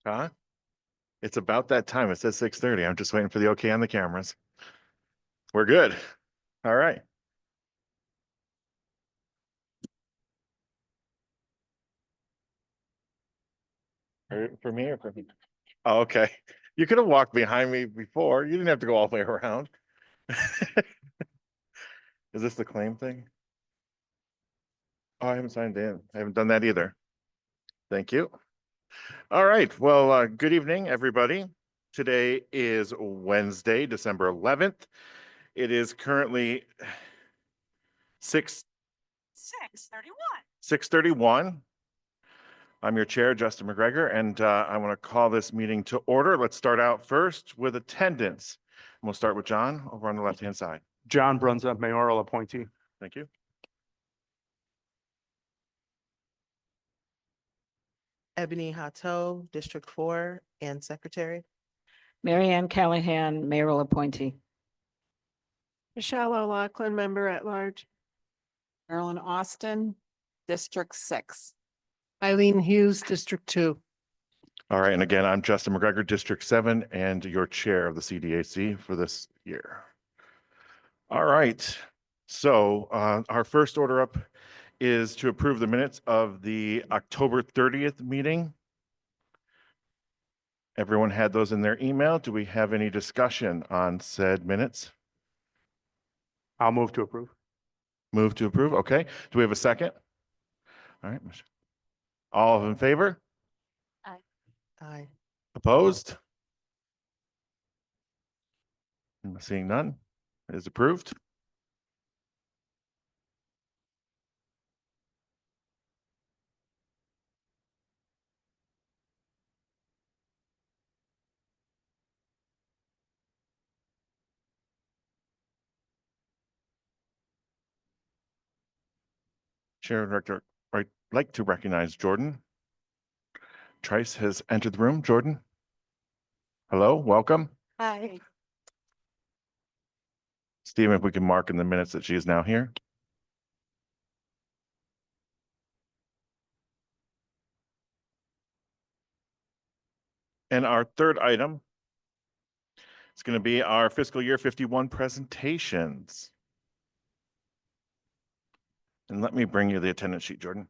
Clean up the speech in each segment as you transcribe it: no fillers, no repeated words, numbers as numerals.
Huh? It's about that time. It says 6:30. I'm just waiting for the okay on the cameras. We're good. All right. For me or for me? Oh, okay. You could have walked behind me before. You didn't have to go all the way around. Is this the claim thing? Oh, I haven't signed in. I haven't done that either. Thank you. All right. Well, good evening, everybody. Today is Wednesday, December 11th. It is currently 6:31. I'm your chair, Justin McGregor, and I want to call this meeting to order. Let's start out first with attendance. And we'll start with John over on the left-hand side. John Brunza, mayoral appointee. Thank you. Ebony Hato, District 4 and Secretary. Mary Ann Callahan, mayoral appointee. Michelle O'Loughlin, member at large. Marilyn Austin, District 6. Eileen Hughes, District 2. All right, and again, I'm Justin McGregor, District 7, and your chair of the CDAC for this year. All right, so our first order up is to approve the minutes of the October 30th meeting. Everyone had those in their email. Do we have any discussion on said minutes? I'll move to approve. Move to approve, okay. Do we have a second? All right, Michelle. All in favor? Aye. Opposed? Seeing none, it is approved. Chair and Director, I'd like to recognize Jordan. Trice has entered the room. Jordan? Hello, welcome. Hi. Stephen, if we can mark in the minutes that she is now here. And our third item is going to be our fiscal year 51 presentations. And let me bring you the attendance sheet, Jordan.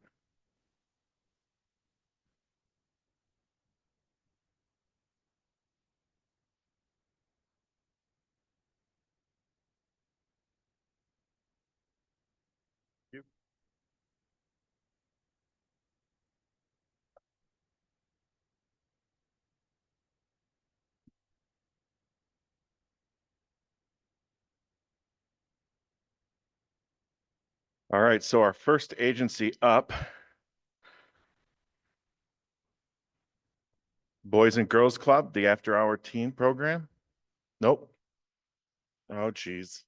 All right, so our first agency up, Boys and Girls Club, the After Hour Teen Program. Nope. Oh, geez.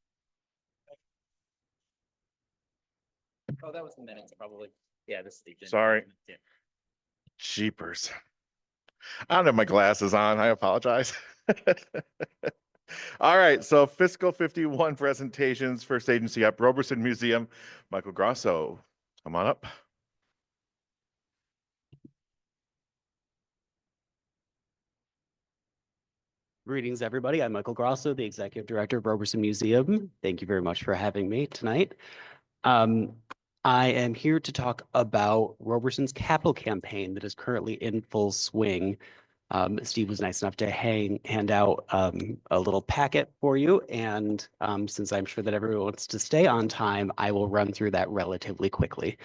Oh, that was the minutes, probably. Yeah, this is the agenda. Sorry. Yeah. Jeepers. I don't have my glasses on. I apologize. All right, so fiscal 51 presentations, first agency up, Roberson Museum, Michael Grosso, come on up. Greetings, everybody. I'm Michael Grosso, the Executive Director of Roberson Museum. Thank you very much for having me tonight. I am here to talk about Roberson's capital campaign that is currently in full swing. Steve was nice enough to hand out a little packet for you. And since I'm sure that everyone wants to stay on time, I will run through that relatively quickly.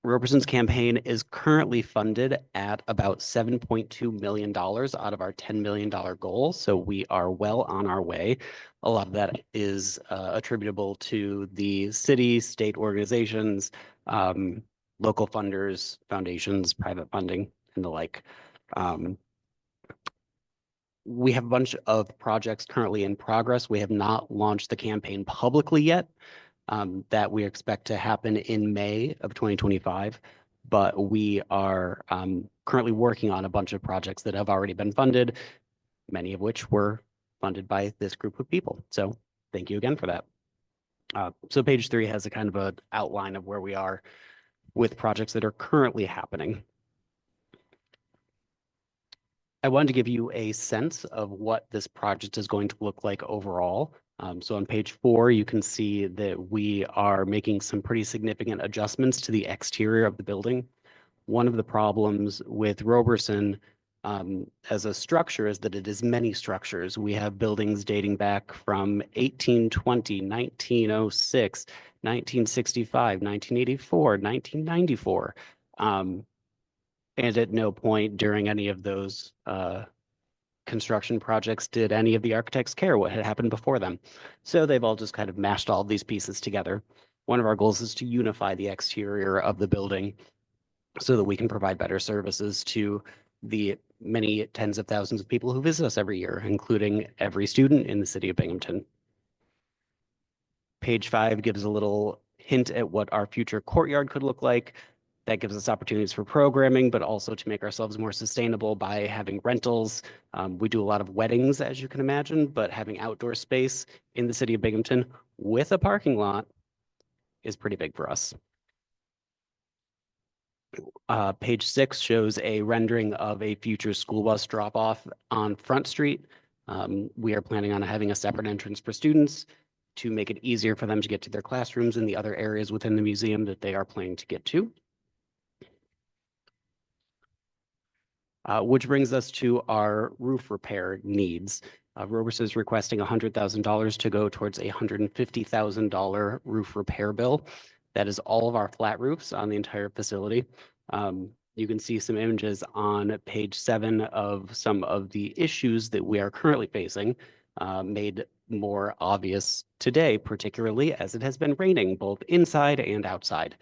Roberson's campaign is currently funded at about $7.2 million out of our $10 million goal. So we are well on our way. A lot of that is attributable to the city, state organizations, local funders, foundations, private funding, and the like. We have a bunch of projects currently in progress. We have not launched the campaign publicly yet. That we expect to happen in May of 2025, but we are currently working on a bunch of projects that have already been funded, many of which were funded by this group of people. So thank you again for that. So page 3 has a kind of an outline of where we are with projects that are currently happening. I wanted to give you a sense of what this project is going to look like overall. So on page 4, you can see that we are making some pretty significant adjustments to the exterior of the building. One of the problems with Roberson as a structure is that it is many structures. We have buildings dating back from 1820, 1906, 1965, 1984, 1994. And at no point during any of those construction projects did any of the architects care what had happened before them. So they've all just kind of mashed all of these pieces together. One of our goals is to unify the exterior of the building so that we can provide better services to the many tens of thousands of people who visit us every year, including every student in the city of Binghamton. Page 5 gives a little hint at what our future courtyard could look like. That gives us opportunities for programming, but also to make ourselves more sustainable by having rentals. We do a lot of weddings, as you can imagine, but having outdoor space in the city of Binghamton with a parking lot is pretty big for us. Page 6 shows a rendering of a future school bus drop-off on Front Street. We are planning on having a separate entrance for students to make it easier for them to get to their classrooms and the other areas within the museum that they are planning to get to. Which brings us to our roof repair needs. Roberson is requesting $100,000 to go towards a $150,000 roof repair bill. That is all of our flat roofs on the entire facility. You can see some images on page 7 of some of the issues that we are currently facing, made more obvious today, particularly as it has been raining both inside and outside.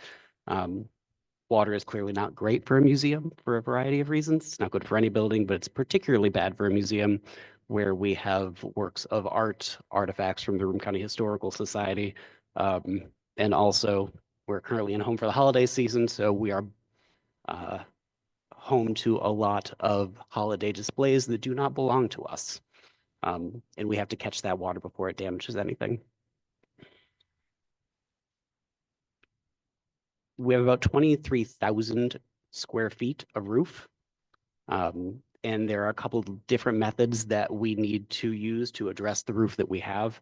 Water is clearly not great for a museum for a variety of reasons. It's not good for any building, but it's particularly bad for a museum where we have works of art, artifacts from the Broome County Historical Society. And also, we're currently in home for the holiday season, so we are home to a lot of holiday displays that do not belong to us. And we have to catch that water before it damages anything. We have about 23,000 square feet of roof. And there are a couple of different methods that we need to use to address the roof that we have.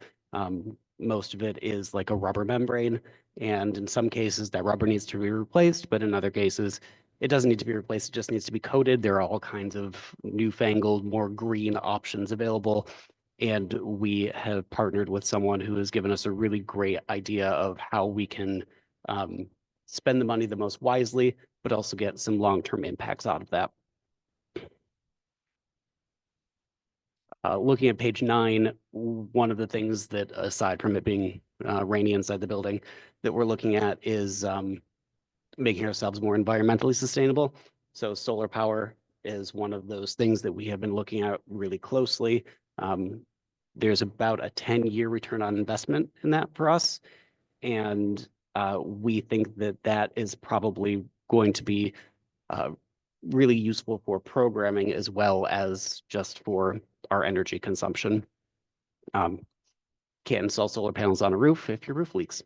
Most of it is like a rubber membrane, and in some cases that rubber needs to be replaced, but in other cases it doesn't need to be replaced, it just needs to be coated. There are all kinds of newfangled, more green options available. And we have partnered with someone who has given us a really great idea of how we can spend the money the most wisely, but also get some long-term impacts out of that. Looking at page 9, one of the things that, aside from it being rainy inside the building, that we're looking at is making ourselves more environmentally sustainable. So solar power is one of those things that we have been looking at really closely. There's about a 10-year return on investment in that for us. And we think that that is probably going to be really useful for programming as well as just for our energy consumption. Can't install solar panels on a roof if your roof leaks.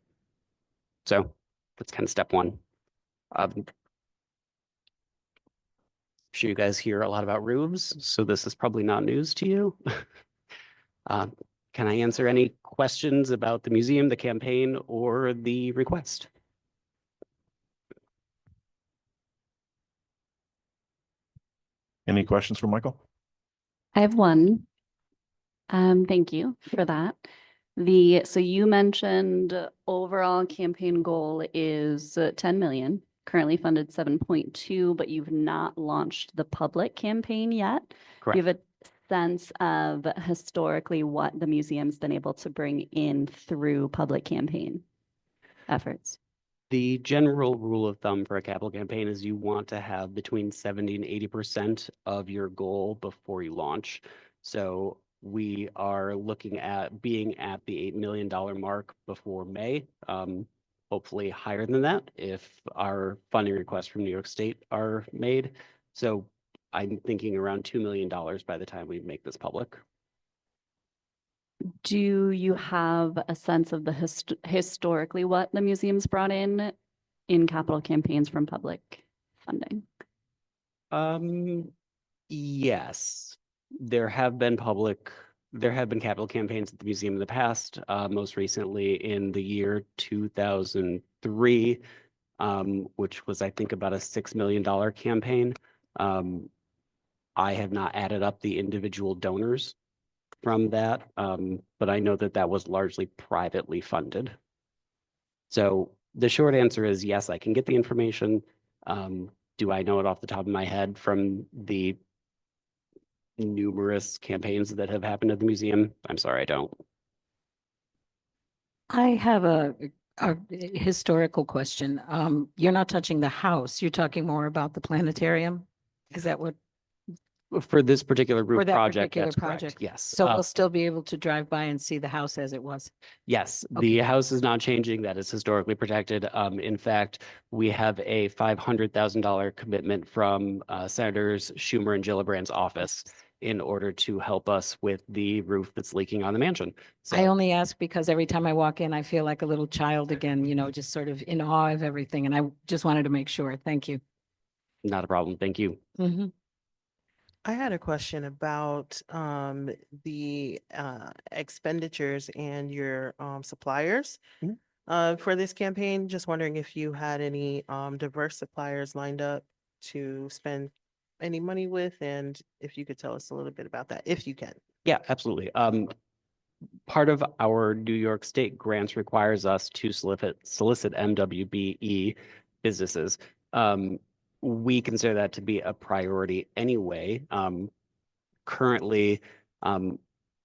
So that's kind of step 1. I'm sure you guys hear a lot about roofs, so this is probably not news to you. Can I answer any questions about the museum, the campaign, or the request? Any questions for Michael? I have one. Thank you for that. So you mentioned overall campaign goal is 10 million, currently funded 7.2, but you've not launched the public campaign yet. Correct. Do you have a sense of historically what the museum's been able to bring in through public campaign efforts? The general rule of thumb for a capital campaign is you want to have between 70 and 80% of your goal before you launch. So we are looking at being at the $8 million mark before May, hopefully higher than that if our funding requests from New York State are made. So I'm thinking around $2 million by the time we make this public. Do you have a sense of the historically what the museum's brought in capital campaigns from public funding? Yes, there have been capital campaigns at the museum in the past, most recently in the year 2003, which was, I think, about a $6 million campaign. I have not added up the individual donors from that, but I know that that was largely privately funded. So the short answer is yes, I can get the information. Do I know it off the top of my head from the numerous campaigns that have happened at the museum? I'm sorry, I don't. I have a historical question. You're not touching the house. You're talking more about the planetarium? Is that what, For this particular for roof that project, particular that's correct. project? Yes. So we'll still be able to drive by and see the house as it was? Yes, Okay. the house is not changing. That is historically protected. In fact, we have a $500,000 commitment from Senators Schumer and Gillibrand's office in order to help us with the roof that's leaking on the mansion. I So only ask because every time I walk in, I feel like a little child again, just sort of in awe of everything. And I just wanted to make sure. Thank you. not a problem. Thank you. Mhm. I had a question about the expenditures and your suppliers Mhm. for this campaign. Just wondering if you had any diverse suppliers lined up to spend any money with, and if you could tell us a little bit about that, if you can. Yeah, absolutely. Part of our New York State grants requires us to solicit MWBE businesses. We consider that to be a priority anyway. Currently,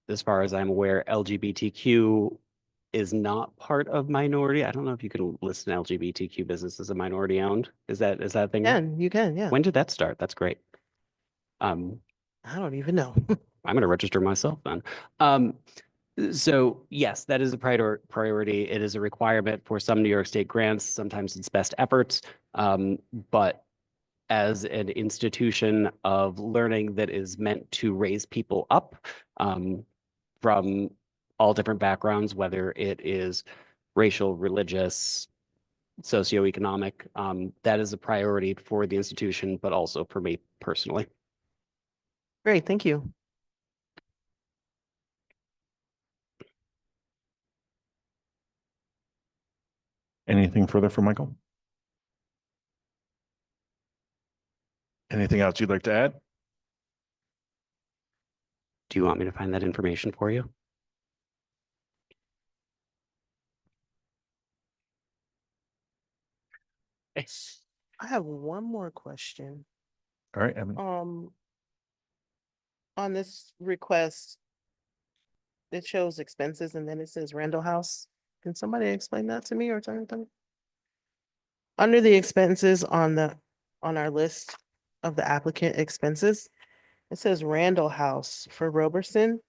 as far as I'm aware, LGBTQ is not part of minority. I don't know if you can list an LGBTQ business as a minority owned. Is that a thing? You can, yeah. When did that start? That's great. I don't even know. I'm going to register myself then. So yes, that is a priority. It is a requirement for some New York State grants. Sometimes it's best efforts. But as an institution of learning that is meant to raise people up from all different backgrounds, whether it is racial, religious, socioeconomic, that is a priority for the institution, but also for me personally. Great, thank you. Anything further for Michael? Anything else you'd like to add? Do you want me to find that information for you? I have one more question. All right, Evan. On this request, it shows expenses and then it says Randall House. Can somebody explain that to me or tell me? Under the expenses on our list of the applicant expenses, it says Randall House for Roberson.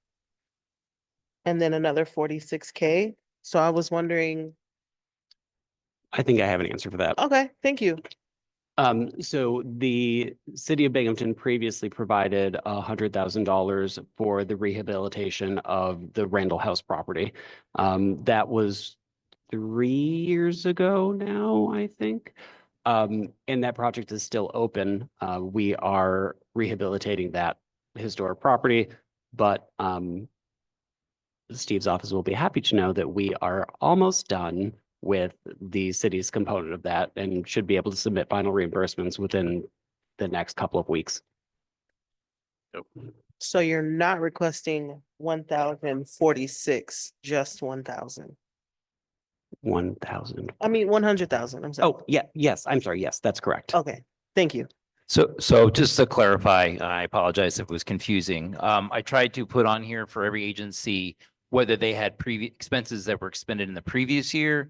And then another 46K. So I was wondering, I think I have an answer for that. okay, thank you. So the City of Binghamton previously provided $100,000 for the rehabilitation of the Randall House property. That was 3 years ago now, I think. And that project is still open. We are rehabilitating that historic property, but Steve's office will be happy to know that we are almost done with the city's component of that and should be able to submit final reimbursements within the next couple of weeks. So you're not requesting 1,046, just 1,000. 1,000. I mean, 100,000, I'm sorry. Oh, yeah, yes, I'm sorry. Yes, that's correct. Okay, thank you. So just to clarify, I apologize if it was confusing. I tried to put on here for every agency whether they had previous expenses that were expended in the previous year.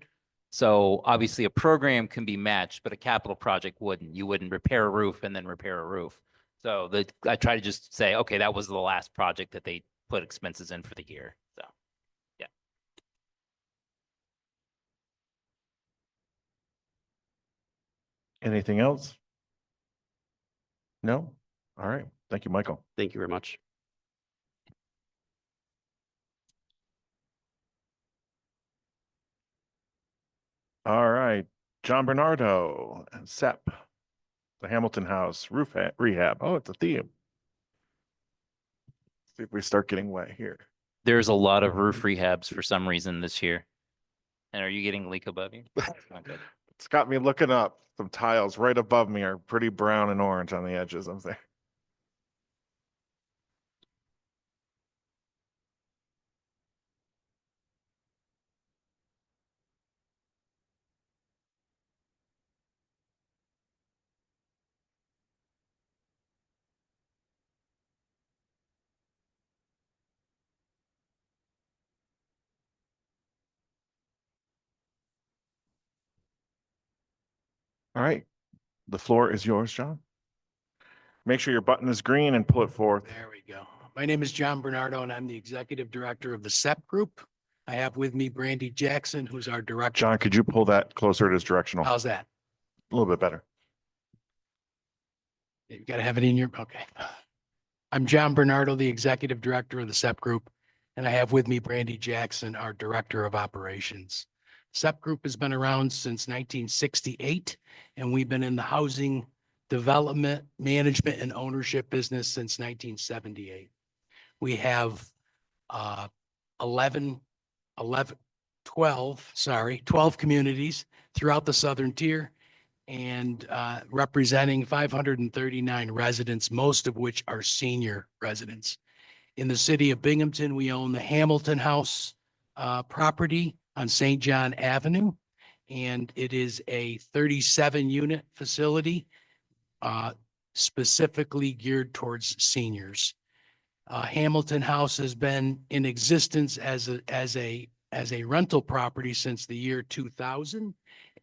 So obviously a program can be matched, but a capital project wouldn't. You wouldn't repair a roof and then repair a roof. So I try to just say, okay, that was the last project that they put expenses in for the year. So, yeah. Anything else? No? All right. Thank you, Michael. Thank you very much. All right. John Bernardo and SEP, the Hamilton House rehab. Oh, it's a theme. See if we start getting wet here. There's a lot of roof rehabs for some reason this year. And are you getting leak above you? Okay. It's got me looking up. Some tiles right above me are pretty brown and orange on the edges. I'm saying. All right, the floor is yours, John. Make sure your button is green and pull it forth. There we go. My name is John Bernardo and I'm the executive director of the SEP Group. I have with me Brandy Jackson, who's our director. John, could you pull that closer to his directional? How's that? A little bit better. You gotta have it in your, okay. I'm John Bernardo, the executive director of the SEP Group, and I have with me Brandy Jackson, our director of operations. SEP Group has been around since 1968, and we've been in the housing development, management, and ownership business since 1978. We have 12 communities throughout the southern tier and representing 539 residents, most of which are senior residents. In the city of Binghamton, we own the Hamilton House property on St. John Avenue, and it is a 37-unit facility specifically geared towards seniors. Hamilton House has been in existence as a rental property since the year 2000,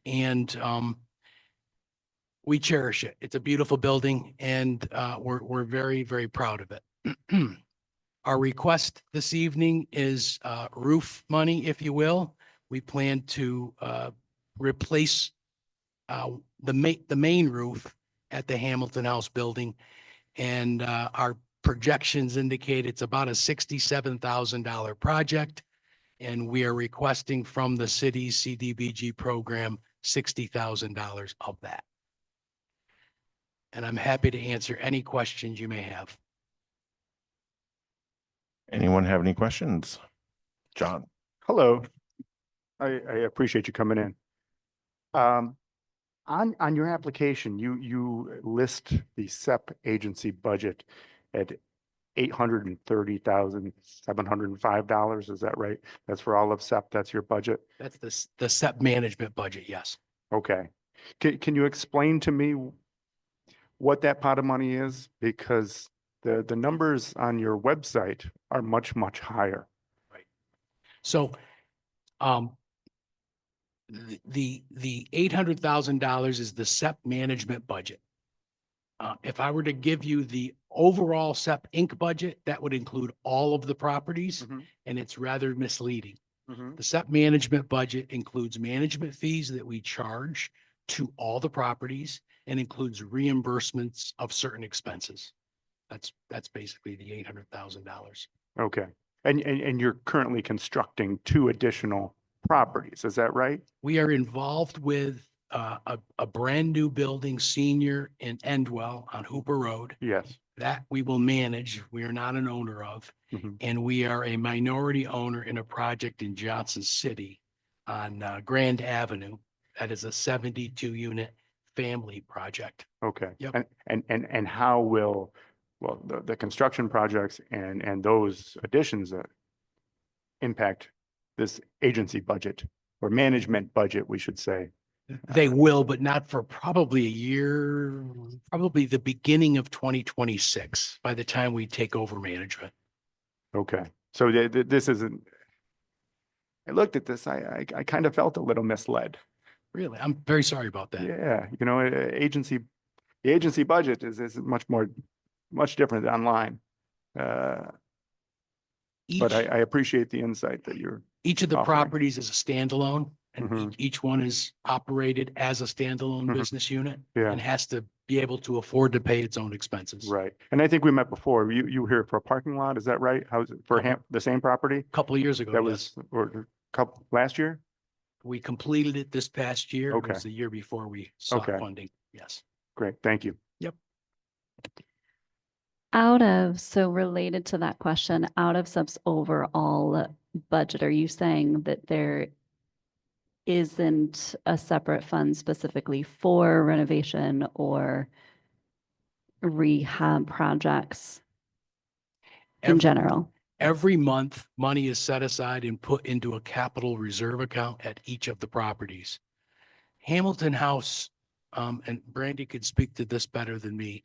and we cherish it. It's a beautiful building, and we're very, very proud of it. Our request this evening is roof money, if you will. We plan to replace the main roof at the Hamilton House building, and our projections indicate it's about a $67,000 project, and we are requesting from the city's CDBG program $60,000 of that. And I'm happy to answer any questions you may have. Anyone have any questions? John? Hello. I appreciate you coming in. On your application, you list the SEP agency budget at $830,705. Is that right? That's for all of SEP. That's your budget. That's the SEP management budget, yes. Okay. Can you explain to me what that pot of money is? Because the numbers on your website are much, much higher. So, the $800,000 is the SEP management budget. If I were to give you the overall SEP Inc. budget, that would include all of the properties, and it's rather misleading. The SEP management budget includes management fees that we charge to all the properties and includes reimbursements of certain expenses. That's basically the $800,000. Okay. And you're currently constructing 2 additional properties. Is that right? We are involved with a brand new building, senior in Endwell on Hooper Road. Yes. That we will manage. We are not an owner of. And we are a minority owner in a project in Johnson City on Grand Avenue. That is a 72-unit family project. Okay. Yep. And how will, well, the construction projects and those additions impact this agency budget or management budget, we should say? They will, but not for probably a year, probably the beginning of 2026, by the time we take over management. Okay. So this isn't, I looked at this, I kind of felt a little misled. Really, I'm very sorry about that. Yeah, you know, the agency budget is much different online. But I appreciate the insight that you're. Each of the offering. properties is a standalone, and each one is operated as a standalone business unit Yeah. and has to be able to afford to pay its own expenses. Right. And I think we met before. You were here for a parking lot, is that right? How's it for the same property? A couple of years ago, That yes. was, or last year? We completed it this past year. It Okay. was the year before we sought Okay. funding. Yes. Great, thank you. Yep. So related to that question, out of SUP's overall budget, are you saying that there isn't a separate fund specifically for renovation or rehab projects in Every- general? Every month, money is set aside and put into a capital reserve account at each of the properties. Hamilton House, and Brandy could speak to this better than me.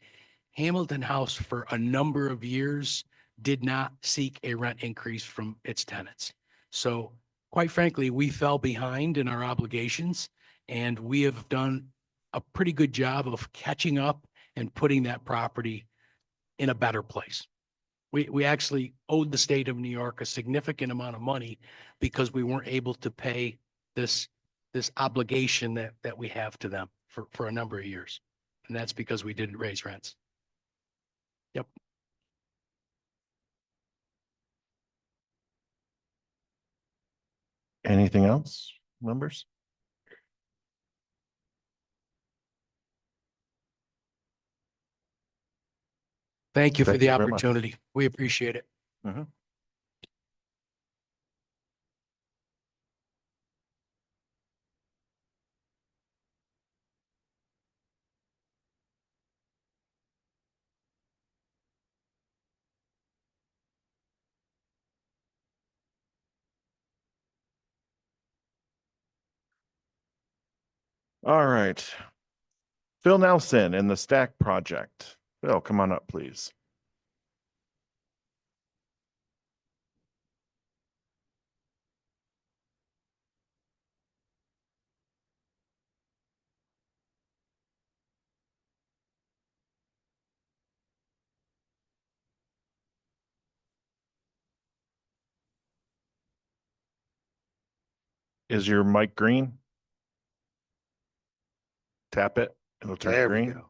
Hamilton House for a number of years did not seek a rent increase from its tenants. So quite frankly, we fell behind in our obligations, and we have done a pretty good job of catching up and putting that property in a better place. We actually owed the state of New York a significant amount of money because we weren't able to pay this obligation that we have to them for a number of years. And that's because we didn't raise rents. Yep. Anything else, members? Thank you for Thank the you very much. opportunity. We appreciate it. All right. Phil Nelson and the Cdac project. Phil, come on up, please. Is your mic green? Tap it, it'll turn There we green. go.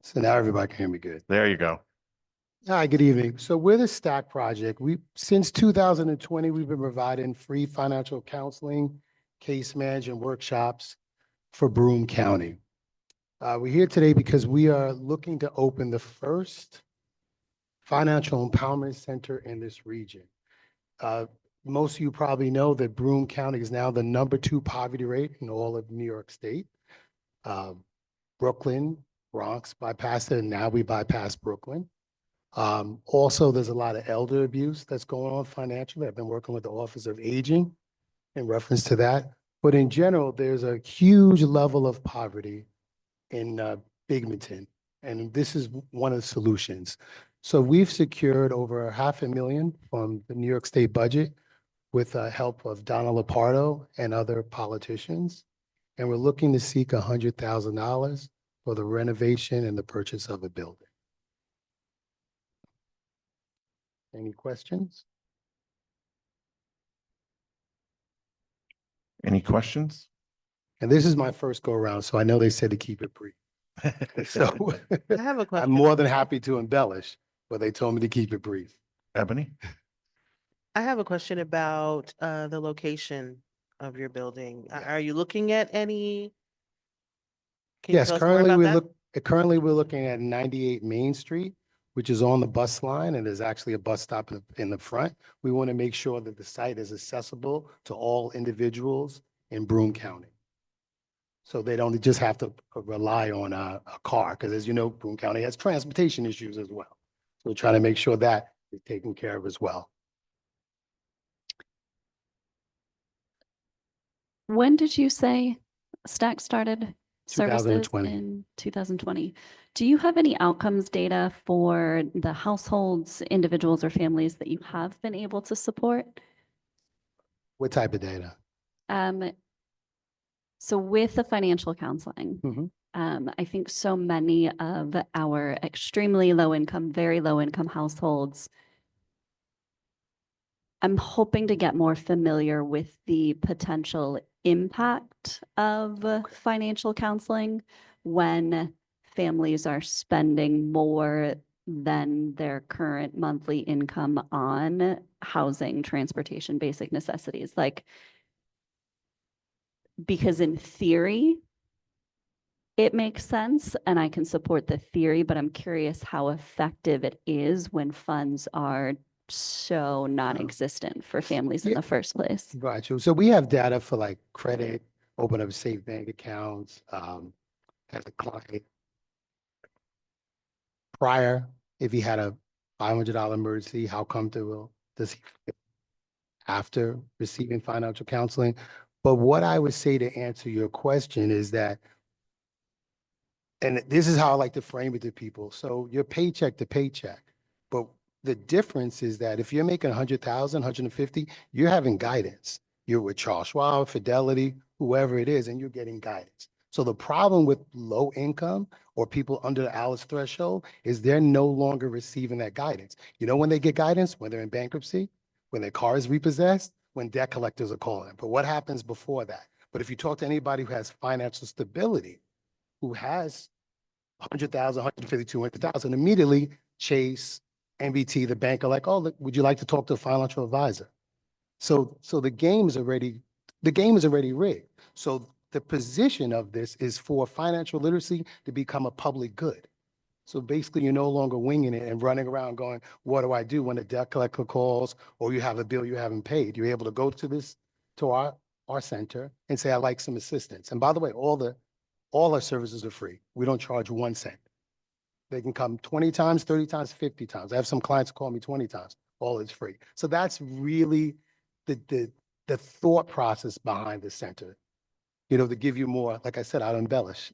So now everybody can hear me good. There you go. Hi, good evening. So we're the Cdac project. Since 2020, we've been providing free financial counseling, case management workshops for Broome County. We're here today because we are looking to open the first financial empowerment center in this region. Most of you probably know that Broome County is now the #2 poverty rate in all of New York State. Brooklyn, Bronx bypassed it, and now we bypass Brooklyn. Also, there's a lot of elder abuse that's going on financially. I've been working with the Office of Aging in reference to that. But in general, there's a huge level of poverty in Binghamton, and this is one of the solutions. So we've secured over $500,000 from the New York State budget with the help of Donna Lepardo and other politicians. And we're looking to seek $100,000 for the renovation and the purchase of a building. Any questions? Any questions? And this is my first go around, so I know they said to keep it brief. So I have a I'm question. more than happy to embellish, but they told me to keep it brief. Ebony? I have a question about the location of your building. Yeah. Are you looking at any? Can you Yes, tell us more about that? currently we're looking at 98 Main Street, which is on the bus line, and there's actually a bus stop in the front. We want to make sure that the site is accessible to all individuals in Broome County. So they don't just have to rely on a car, because as you know, Broome County has transportation issues as well. So we're trying to make sure that is taken care of as well. When did you say Cdac started services 2020. in 2020? Do you have any outcomes data for the households, individuals, or families that you have been able to support? What type of data? So with the financial counseling, I think so many of our extremely low income, very low income households, I'm hoping to get more familiar with the potential impact of financial counseling when families are spending more than their current monthly income on housing, transportation, basic necessities. Like, because in theory, It makes sense and I can support the theory, but I'm curious how effective it is when funds are so non-existent for families in Yeah. the first place. Got you. So we have data for like credit, open up safe bank accounts, as a client. Prior, if he had a $500 emergency, how comfortable does he feel after receiving financial counseling? But what I would say to answer your question is that, and this is how I like to frame it to people. So you're paycheck to paycheck, but the difference is that if you're making 100,000, 150, you're having guidance. You're with Charles Schwab, Fidelity, whoever it is, and you're getting guidance. So the problem with low income or people under the Alice threshold is they're no longer receiving that guidance. You know when they get guidance? When they're in bankruptcy, when their car is repossessed, when debt collectors are calling. But what happens before that? But if you talk to anybody who has financial stability, who has 100,000, 150, 200,000, immediately Chase, NBT, the bank are like, oh, look, would you like to talk to a financial advisor? So the game is already rigged. So the position of this is for financial literacy to become a public good. So basically, you're no longer winging it and running around going, what do I do when a debt collector calls or you have a bill you haven't paid? You're able to go to our center and say, I'd like some assistance. And by the way, all our services are free. We don't charge 1 cent. They can come 20 times, 30 times, 50 times. I have some clients call me 20 times. All is free. So that's really the thought process behind the center. You know, to give you more, like I said, I'll embellish.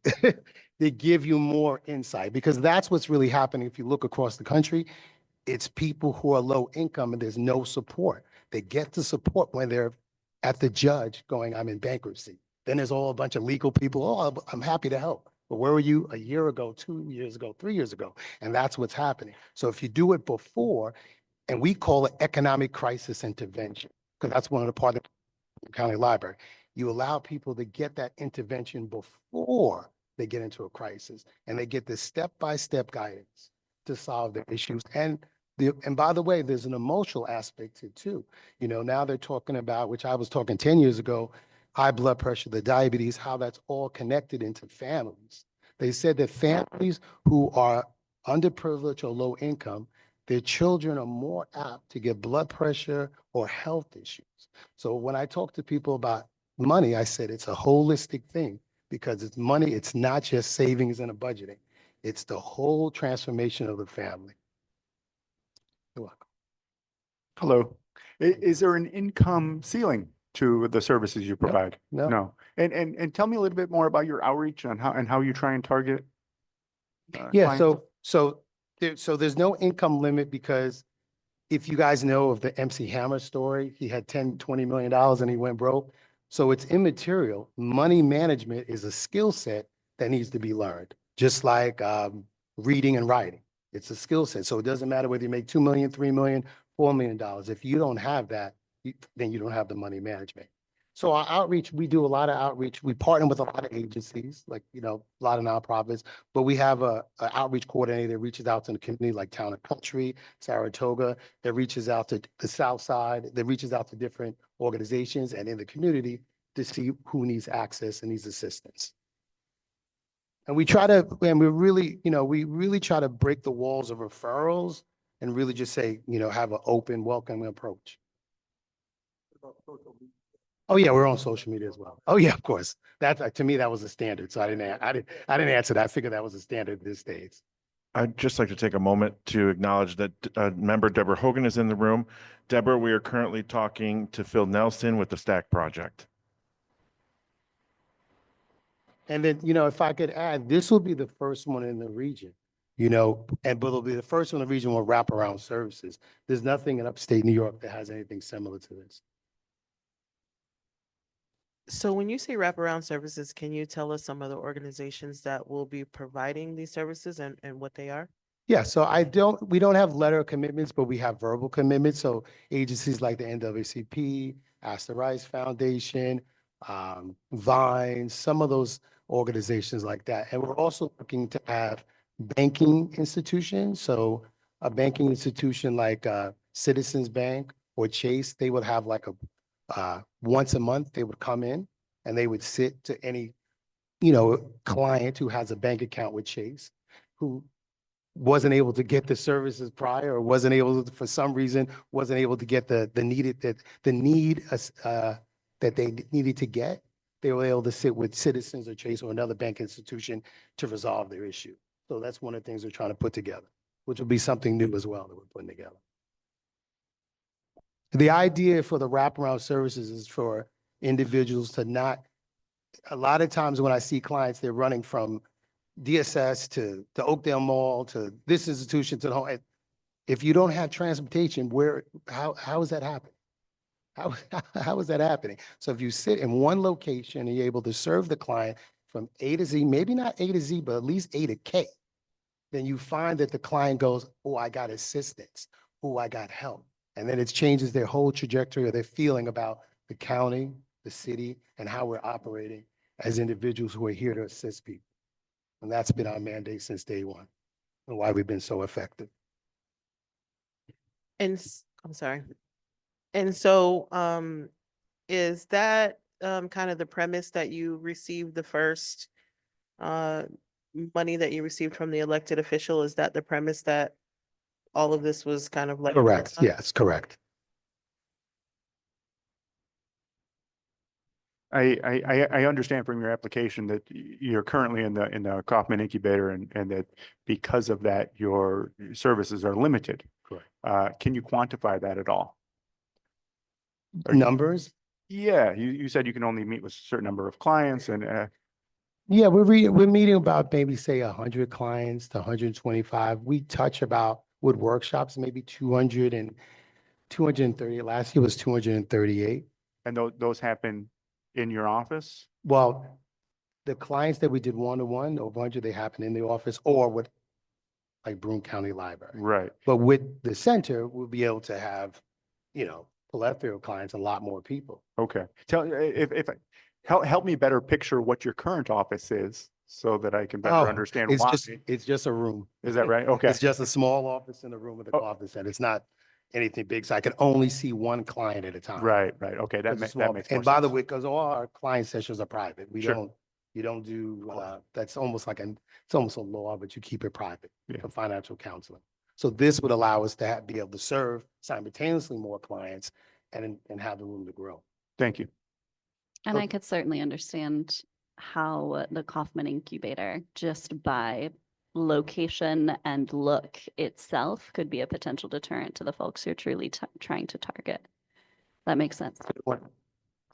They give you more insight because that's what's really happening. If you look across the country, it's people who are low income and there's no support. They get the support when they're at the judge going, I'm in bankruptcy. Then there's all a bunch of legal people. Oh, I'm happy to help. But where were you a year ago, 2 years ago, 3 years ago? And that's what's happening. So if you do it before, and we call it economic crisis intervention, because that's one of the part of the county library, you allow people to get that intervention before they get into a crisis, and they get the step-by-step guidance to solve their issues. And by the way, there's an emotional aspect to it too. You know, now they're talking about, which I was talking 10 years ago, high blood pressure, the diabetes, how that's all connected into families. They said that families who are underprivileged or low income, their children are more apt to get blood pressure or health issues. So when I talk to people about money, I said it's a holistic thing because it's money. It's not just savings and a budgeting. It's the whole transformation of the family. You're welcome. Hello. Is there an income ceiling to the services you provide? No. No. And tell me a little bit more about your outreach and how you try and target. Yeah, clients. so there's no income limit because if you guys know of the MC Hammer story, he had $20 million and he went broke. So it's immaterial. Money management is a skill set that needs to be learned, just like reading and writing. It's a skill set. So it doesn't matter whether you make $2 million, $3 million, $4 million. If you don't have that, then you don't have the money management. So our outreach, we do a lot of outreach. We partner with a lot of agencies, like, you know, a lot of nonprofits, but we have a outreach coordinator that reaches out to the community like Town and Country, Saratoga, that reaches out to the South Side, that reaches out to different organizations and in the community to see who needs access and needs assistance. And we try to, and we really try to break the walls of referrals and really just say, you know, have an open, welcoming approach. Oh yeah, we're on social media as well. Oh yeah, of course. That to me, that was a standard. So I didn't answer that. I figured that was a standard at this stage. I'd just like to take a moment to acknowledge that member Deborah Hogan is in the room. Deborah, we are currently talking to Phil Nelson with the Cdac project. And then, you know, if I could add, this will be the first one in the region, you know, but it'll be the first one in the region with wraparound services. There's nothing in upstate New York that has anything similar to this. So when you say wraparound services, can you tell us some of the organizations that will be providing these services and what they are? Yeah, so we don't have letter commitments, but we have verbal commitments. So agencies like the NAACP, Ask the Rice Foundation, Vine, some of those organizations like that. And we're also looking to have banking institutions. So a banking institution like Citizens Bank or Chase, they would have like a once a month, they would come in and they would sit to any client who has a bank account with Chase, who wasn't able to get the services prior, or wasn't able to, for some reason, wasn't able to get the need that they needed to get. They were able to sit with Citizens or Chase or another bank institution to resolve their issue. So that's one of the things we're trying to put together, which will be something new as well that we're putting together. The idea for the wraparound services is for individuals to not, a lot of times when I see clients, they're running from DSS to the Oakdale Mall to this institution to the home. If you don't have transportation, how is that happening? How is that happening? So if you sit in one location and you're able to serve the client from A to Z, maybe not A to Z, but at least A to K, then you find that the client goes, oh, I got assistance. Oh, I got help. And then it changes their whole trajectory or their feeling about the county, the city, and how we're operating as individuals who are here to assist people. And that's been our mandate since day one and why we've been so effective. I'm sorry. And so, is that, kind of the premise that you received the first, money that you received from the elected official? Is that the premise that all of this was kind of like? Correct. Yes, correct. I understand from your application that you're currently in the Kaufman incubator and that because of that, your services are limited. Correct. Can you quantify that at all? Numbers? Yeah, you said you can only meet with a certain number of clients and, Yeah, we're meeting about maybe say 100 clients to 125. We touch about with workshops, maybe 200 and 230. Last year was 238. and those happen in your office? Well, the clients that we did one-to-one, over 100, they happen in the office or with like Broome County Library. Right. But with the center, we'll be able to have, plethora of clients, a lot more people. Okay. Help me better picture what your current office is so that I can better Oh, understand it's why. it's just a room. Is that right? Okay. It's just a small office in the room of the Oh. office, and it's not anything big. So I can only see one client at a time. Right. Okay. That It's a makes small- more And by the sense. way, because all our client sessions are private, Sure. you don't do, that's almost like it's almost a law, but you keep it private Yeah. for financial counseling. So this would allow us to be able to serve simultaneously more clients and have the room to grow. Thank you. And I Okay. could certainly understand how the Kaufman incubator, just by location and look itself, could be a potential deterrent to the folks you're truly trying to target. That makes sense.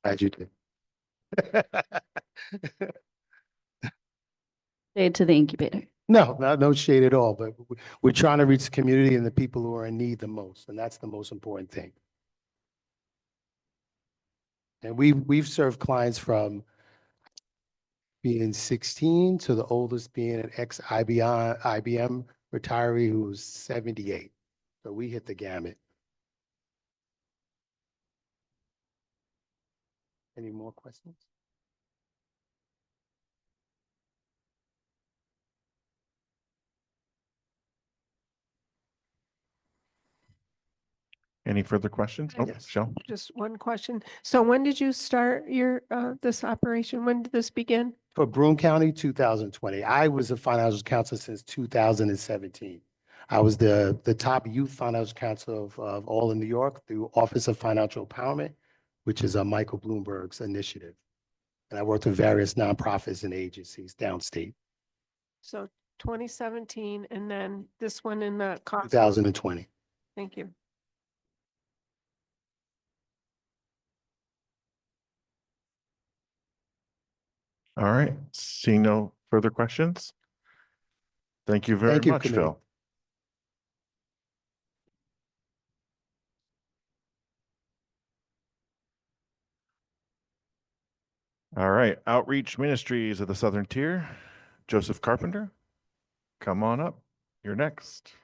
Glad you did. Shade to the incubator. No shade at all, but we're trying to reach the community and the people who are in need the most, and that's the most important thing. And we've served clients from being 16 to the oldest being an ex-IBM retiree who's 78. So we hit the gamut. Any more questions? Any further questions? Oh, Yes. Michelle? Just one question. So when did you start your, this operation? When did this begin? For Broome County, 2020. I was a financial counselor since 2017. I was the top youth financial counselor of all in New York through Office of Financial Empowerment, which is Michael Bloomberg's initiative. And I worked with various nonprofits and agencies downstate. So 2017, and then this one in the. 2020. Thank you. All right, seeing no further questions. Thank you very Thank you, much, committee. Phil. All right, Outreach Ministries of the Southern Tier, Joseph Carpenter, come on up. You're next.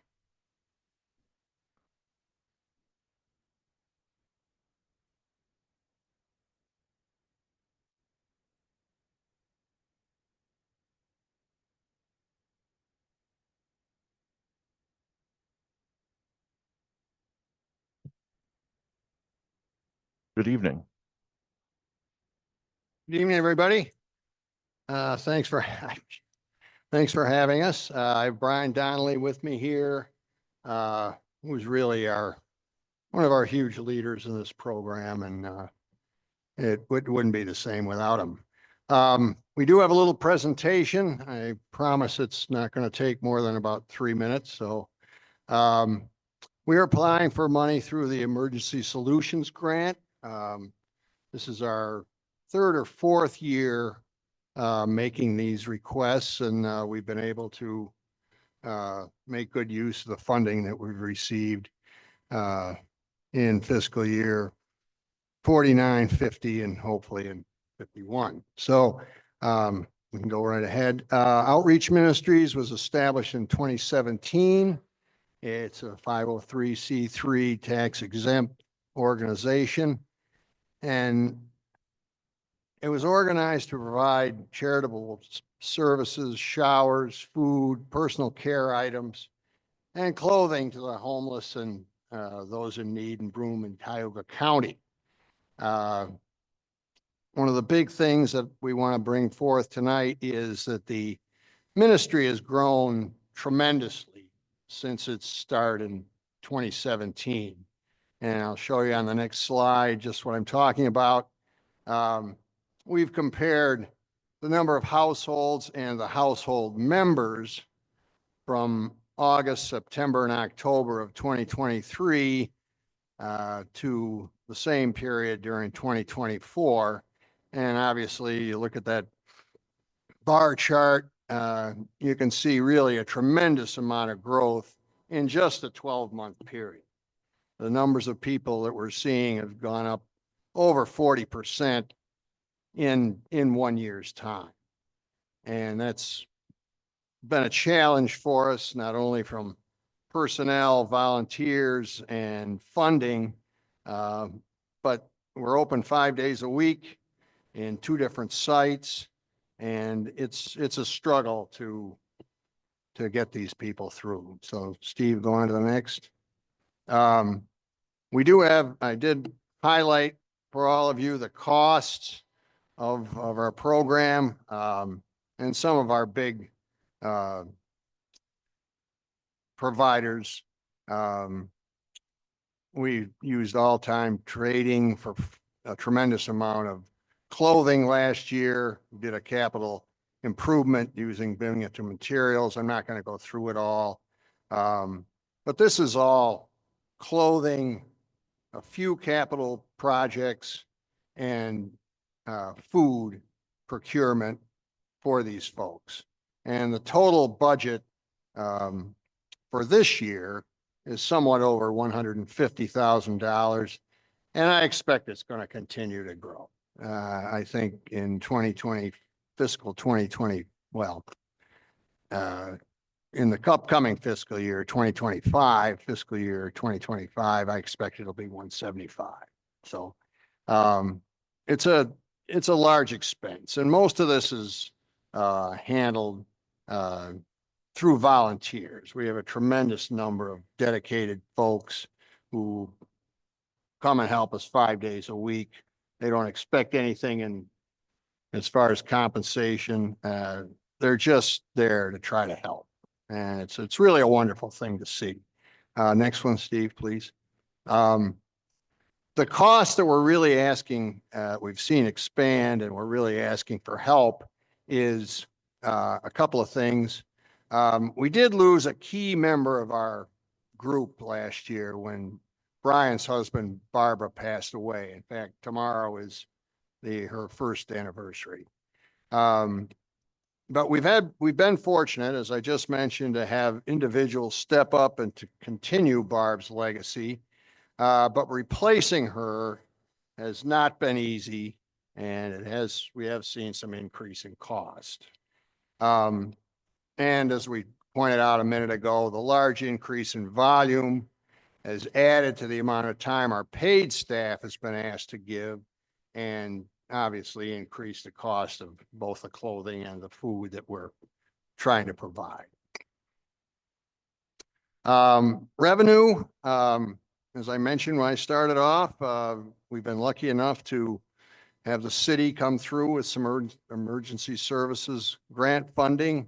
Good evening. Good evening, everybody. Thanks for thanks for having us. I have Brian Donnelly with me here, who's really one of our huge leaders in this program, and it wouldn't be the same without him. We do have a little presentation. I promise it's not going to take more than about 3 minutes. So we are applying for money through the Emergency Solutions Grant. This is our 3rd or 4th year making these requests, and we've been able to make good use of the funding that we've received in fiscal year 49, 50, and hopefully in 51. So we can go right ahead. Outreach Ministries was established in 2017. It's a 503c3 tax exempt organization, and it was organized to provide charitable services, showers, food, personal care items, and clothing to the homeless and those in need in Broome and Cuyahoga County. One of the big things that we want to bring forth tonight is that the ministry has grown tremendously since its start in 2017. And I'll show you on the next slide just what I'm talking about. We've compared the number of households and the household members from August, September, and October of 2023 to the same period during 2024. And obviously, you look at that bar chart, you can see really a tremendous amount of growth in just a 12-month period. The numbers of people that we're seeing have gone up over 40% in 1 year's time. And that's been a challenge for us, not only from personnel, volunteers, and funding, but we're open 5 days a week in 2 different sites, and it's a struggle to get these people through. So Steve, go on to the next. We do have, I did highlight for all of you the costs of our program, and some of our big providers. We used all-time trading for a tremendous amount of clothing last year. We did a capital improvement using Binghamton materials. I'm not going to go through it all. But this is all clothing, a few capital projects, and food procurement for these folks. And the total budget for this year is somewhat over $150,000. And I expect it's going to continue to grow. I think in 2020, fiscal 2020, well, in the upcoming fiscal year 2025, fiscal year 2025, I expect it'll be 175. So it's a large expense, and most of this is handled through volunteers. We have a tremendous number of dedicated folks who come and help us 5 days a week. They don't expect anything as far as compensation. They're just there to try to help. And it's really a wonderful thing to see. Next one, Steve, please. The cost that we're really asking, we've seen expand, and we're really asking for help is a couple of things. We did lose a key member of our group last year when Brian's husband, Barbara, passed away. In fact, tomorrow is her first anniversary. But we've been fortunate, as I just mentioned, to have individuals step up and to continue Barb's legacy. But replacing her has not been easy, and we have seen some increase in cost. And as we pointed out a minute ago, the large increase in volume has added to the amount of time our paid staff has been asked to give, and obviously increased the cost of both the clothing and the food that we're trying to provide. Revenue, as I mentioned when I started off, we've been lucky enough to have the city come through with some emergency services grant funding.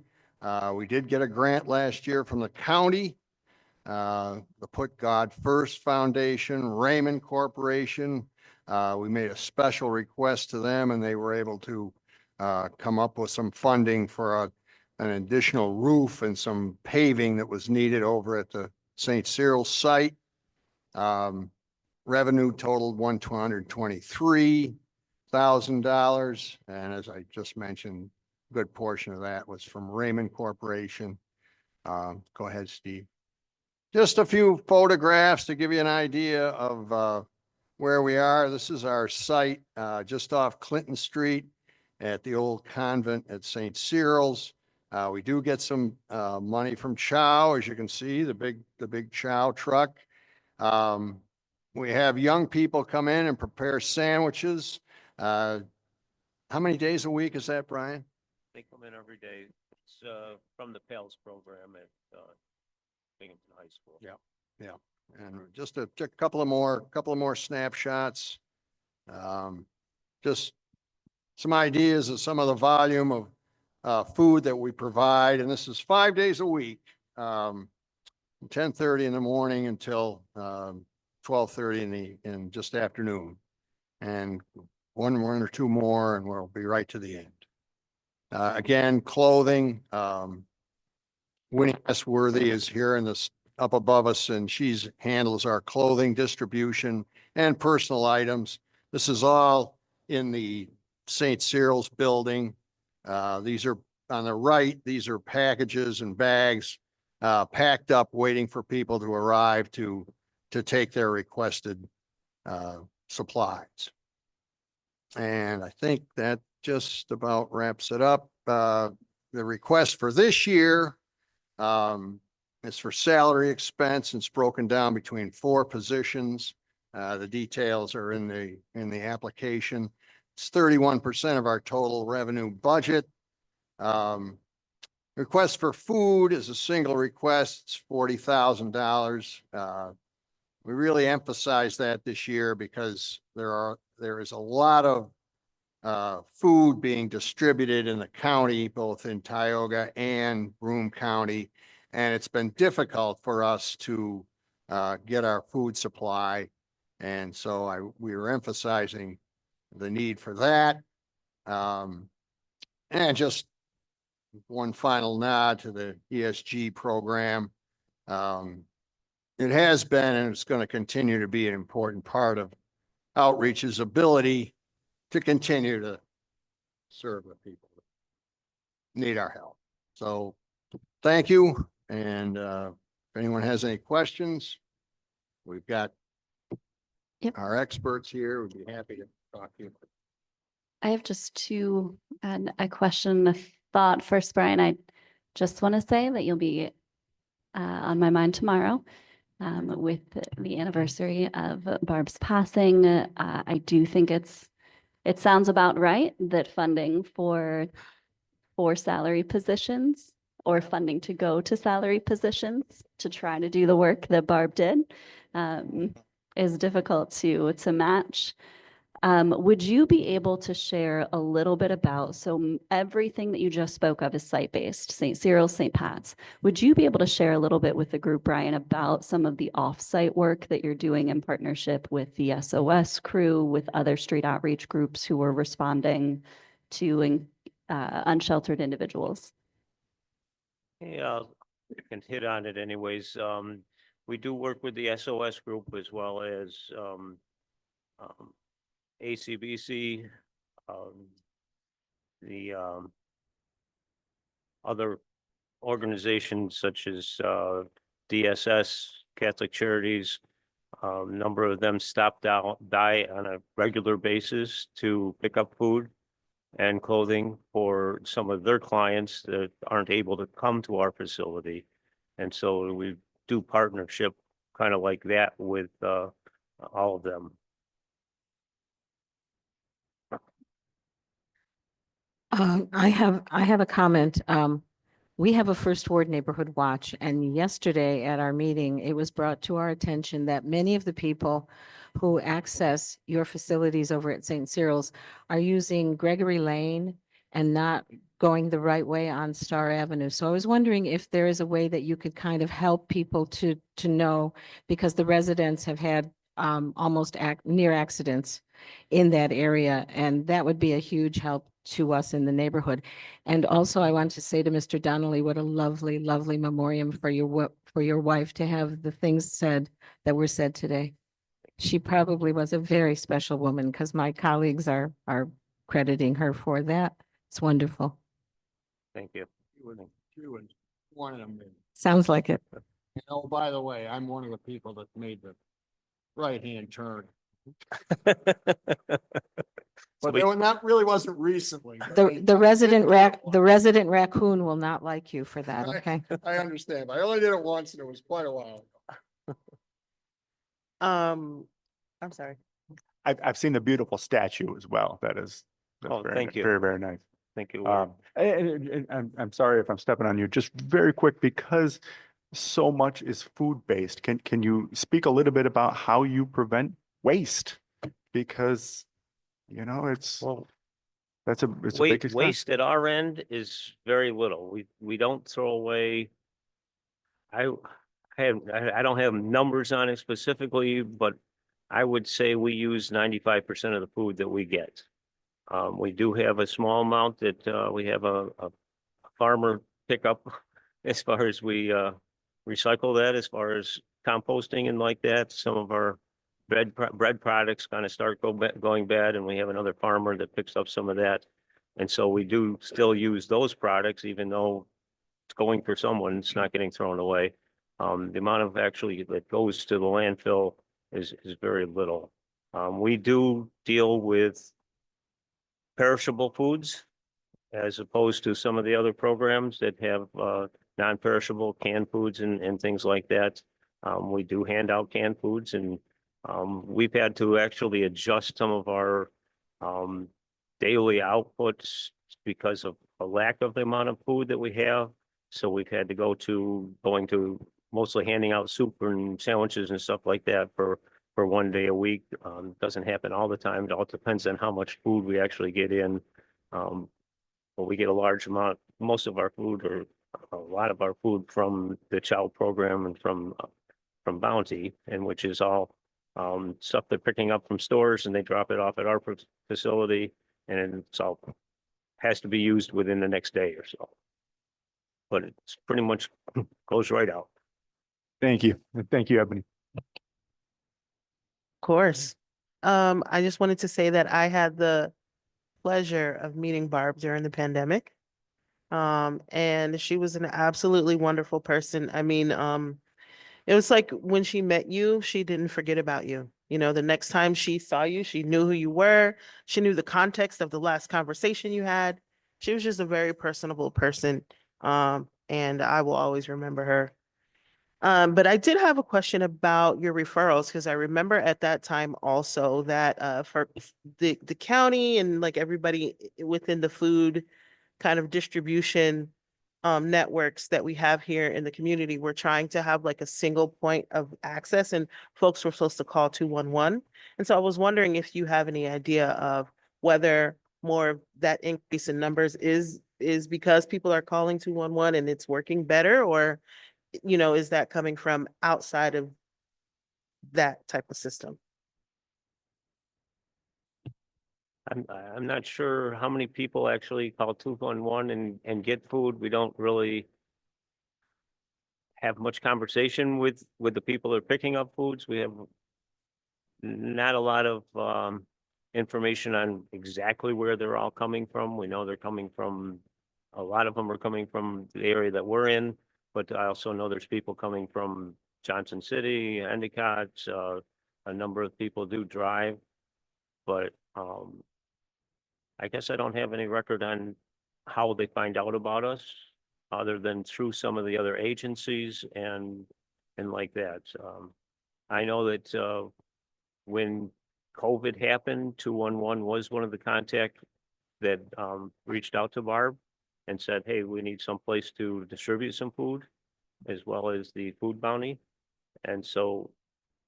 We did get a grant last year from the county, the Put God First Foundation, Raymond Corporation. We made a special request to them and they were able to come up with some funding for an additional roof and some paving that was needed over at the St. Cyril's site. Revenue totaled $123,000. And as I just mentioned, a good portion of that was from Raymond Corporation. Go ahead, Steve. Just a few photographs to give you an idea of where we are. This is our site just off Clinton Street at the old convent at St. Cyril's. We do get some money from Chow, as you can see, the big Chow truck. We have young people come in and prepare sandwiches. How many days a week is that, Brian? They come in every day. It's from the PALS program at Binghamton High School. Yeah. And just a couple of more snapshots. Just some ideas of some of the volume of food that we provide. And this is 5 days a week, 10:30 in the morning until 12:30 in just afternoon. And one or two more and we'll be right to the end. Again, clothing, Winnie S. Worthy is here in this up above us and she's handles our clothing distribution and personal items. This is all in the St. Cyril's building. These are on the right. These are packages and bags packed up, waiting for people to arrive to take their requested supplies. And I think that just about wraps it up. The request for this year is for salary expense. It's broken down between 4 positions. The details are in the application. It's 31% of our total revenue budget. Request for food is a single request. It's $40,000. We really emphasize that this year because there is a lot of food being distributed in the county, both in Tioga and Broome County. And it's been difficult for us to get our food supply. And so we were emphasizing the need for that. And just one final nod to the ESG program. It has been and it's going to continue to be an important part of Outreach's ability to continue to serve the people that need our help. So thank you. And if anyone has any questions, we've got our experts here. We'd be happy to talk to you. I have just a question, a thought. First, Brian, I just want to say that you'll be on my mind tomorrow with the anniversary of Barb's passing. I do think it sounds about right that funding for salary positions or funding to go to salary positions to try to do the work that Barb did is difficult to match. Would you be able to share a little bit about, so everything that you just spoke of is site-based, St. Cyril's, St. Pat's. Would you be able to share a little bit with the group, Brian, about some of the off-site work that you're doing in partnership with the SOS crew, with other street outreach groups who are responding to unsheltered individuals? Yeah, I can hit on it anyways. We do work with the SOS group as well as ACBC, the other organizations such as DSS, Catholic Charities. A number of them stop by on a regular basis to pick up food and clothing for some of their clients that aren't able to come to our facility. And so we do partnership kind of like that with all of them. I have a comment. we have a First Ward Neighborhood Watch, and yesterday at our meeting, it was brought to our attention that many of the people who access your facilities over at St. Cyril's are using Gregory Lane and not going the right way on Star Avenue. So I was wondering if there is a way that you could kind of help people to know, because the residents have had almost near accidents in that area, and that would be a huge help to us in the neighborhood. And also, I want to say to Mr. Donnelly, what a lovely, lovely memoriam for your wife to have the things said that were said today. She probably was a very special woman, because my colleagues are crediting her for that. It's wonderful. Thank you. She was one of them. Sounds like it. You know, by the way, I'm one of the people that made the right-hand turn. But that really wasn't recently. The resident raccoon will not like you for that, okay? I understand, but I only did it once and it was quite a while ago. I'm sorry. I've seen the beautiful statue as well. That's Oh, very, thank you. very, very nice. Thank you. I'm sorry if I'm stepping on you, just very quick, because so much is food-based. Can you speak a little bit about how you prevent waste? Because, you know, it's a big expense. Waste at our end is very little. We don't throw away. I don't have numbers on it specifically, but I would say we use 95% of the food that we get. We do have a small amount that we have a farmer pick up as far as we recycle that, as far as composting and like that. Some of our bread products kind of start going bad, and we have another farmer that picks up some of that. And so we do still use those products, even though it's going for someone, it's not getting thrown away. The amount of actually that goes to the landfill is very little. We do deal with perishable foods as opposed to some of the other programs that have non-perishable canned foods and things like that. We do hand out canned foods, and we've had to actually adjust some of our daily outputs because of a lack of the amount of food that we have. So we've had to going to mostly handing out soup and sandwiches and stuff like that for 1 day a week. Doesn't happen all the time. It all depends on how much food we actually get in. But we get a large amount, most of our food, or a lot of our food, from the child program and from Bounty, and which is all stuff they're picking up from stores, and they drop it off at our facility, and it's all has to be used within the next day or so. But it's pretty much goes right out. Thank you. Thank you, Ebony. Of course. I just wanted to say that I had the pleasure of meeting Barb during the pandemic. And she was an absolutely wonderful person. I mean, it was like when she met you, she didn't forget about you. You know, the next time she saw you, she knew who you were. She knew the context of the last conversation you had. She was just a very personable person. And I will always remember her. But I did have a question about your referrals, because I remember at that time also that for the county and like everybody within the food kind of distribution networks that we have here in the community, we're trying to have like a single point of access, and folks were supposed to call 211. And so I was wondering if you have any idea of whether more of that increase in numbers is because people are calling 211 and it's working better, or you know, is that coming from outside of that type of system? I'm not sure how many people actually call 211 and get food. We don't really have much conversation with the people that are picking up foods. We have not a lot of information on exactly where they're all coming from. We know they're coming from, a lot of them are coming from the area that we're in, but I also know there's people coming from Johnson City, Endicott. A number of people do drive, but I guess I don't have any record on how they find out about us, other than through some of the other agencies and like that. I know that when COVID happened, 211 was one of the contact that reached out to Barb and said, hey, we need some place to distribute some food, as well as the food bounty. And so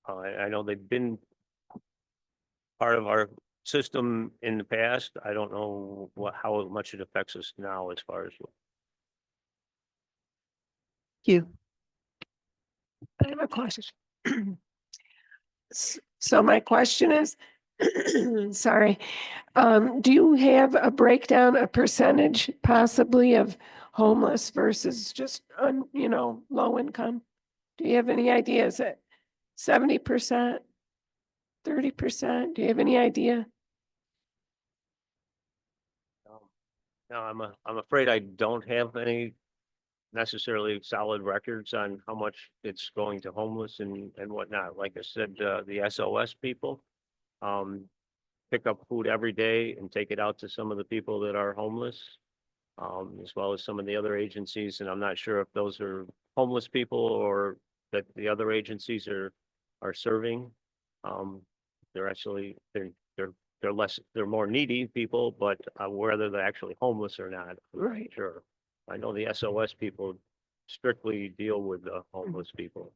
I know they've been part of our system in the past. I don't know how much it affects us now as far as. You. I have a question. So my question is, sorry, do you have a breakdown, a percentage possibly of homeless versus just, low income? Do you have any idea? Is it 70%, 30%? Do you have any idea? No, I'm afraid I don't have any necessarily solid records on how much it's going to homeless and whatnot. Like I said, the SOS people pick up food every day and take it out to some of the people that are homeless, as well as some of the other agencies. And I'm not sure if those are homeless people or that the other agencies are serving. They're actually they're more needy people, but whether they're actually homeless or not, I'm not Right. sure. I know the SOS people strictly deal with the homeless people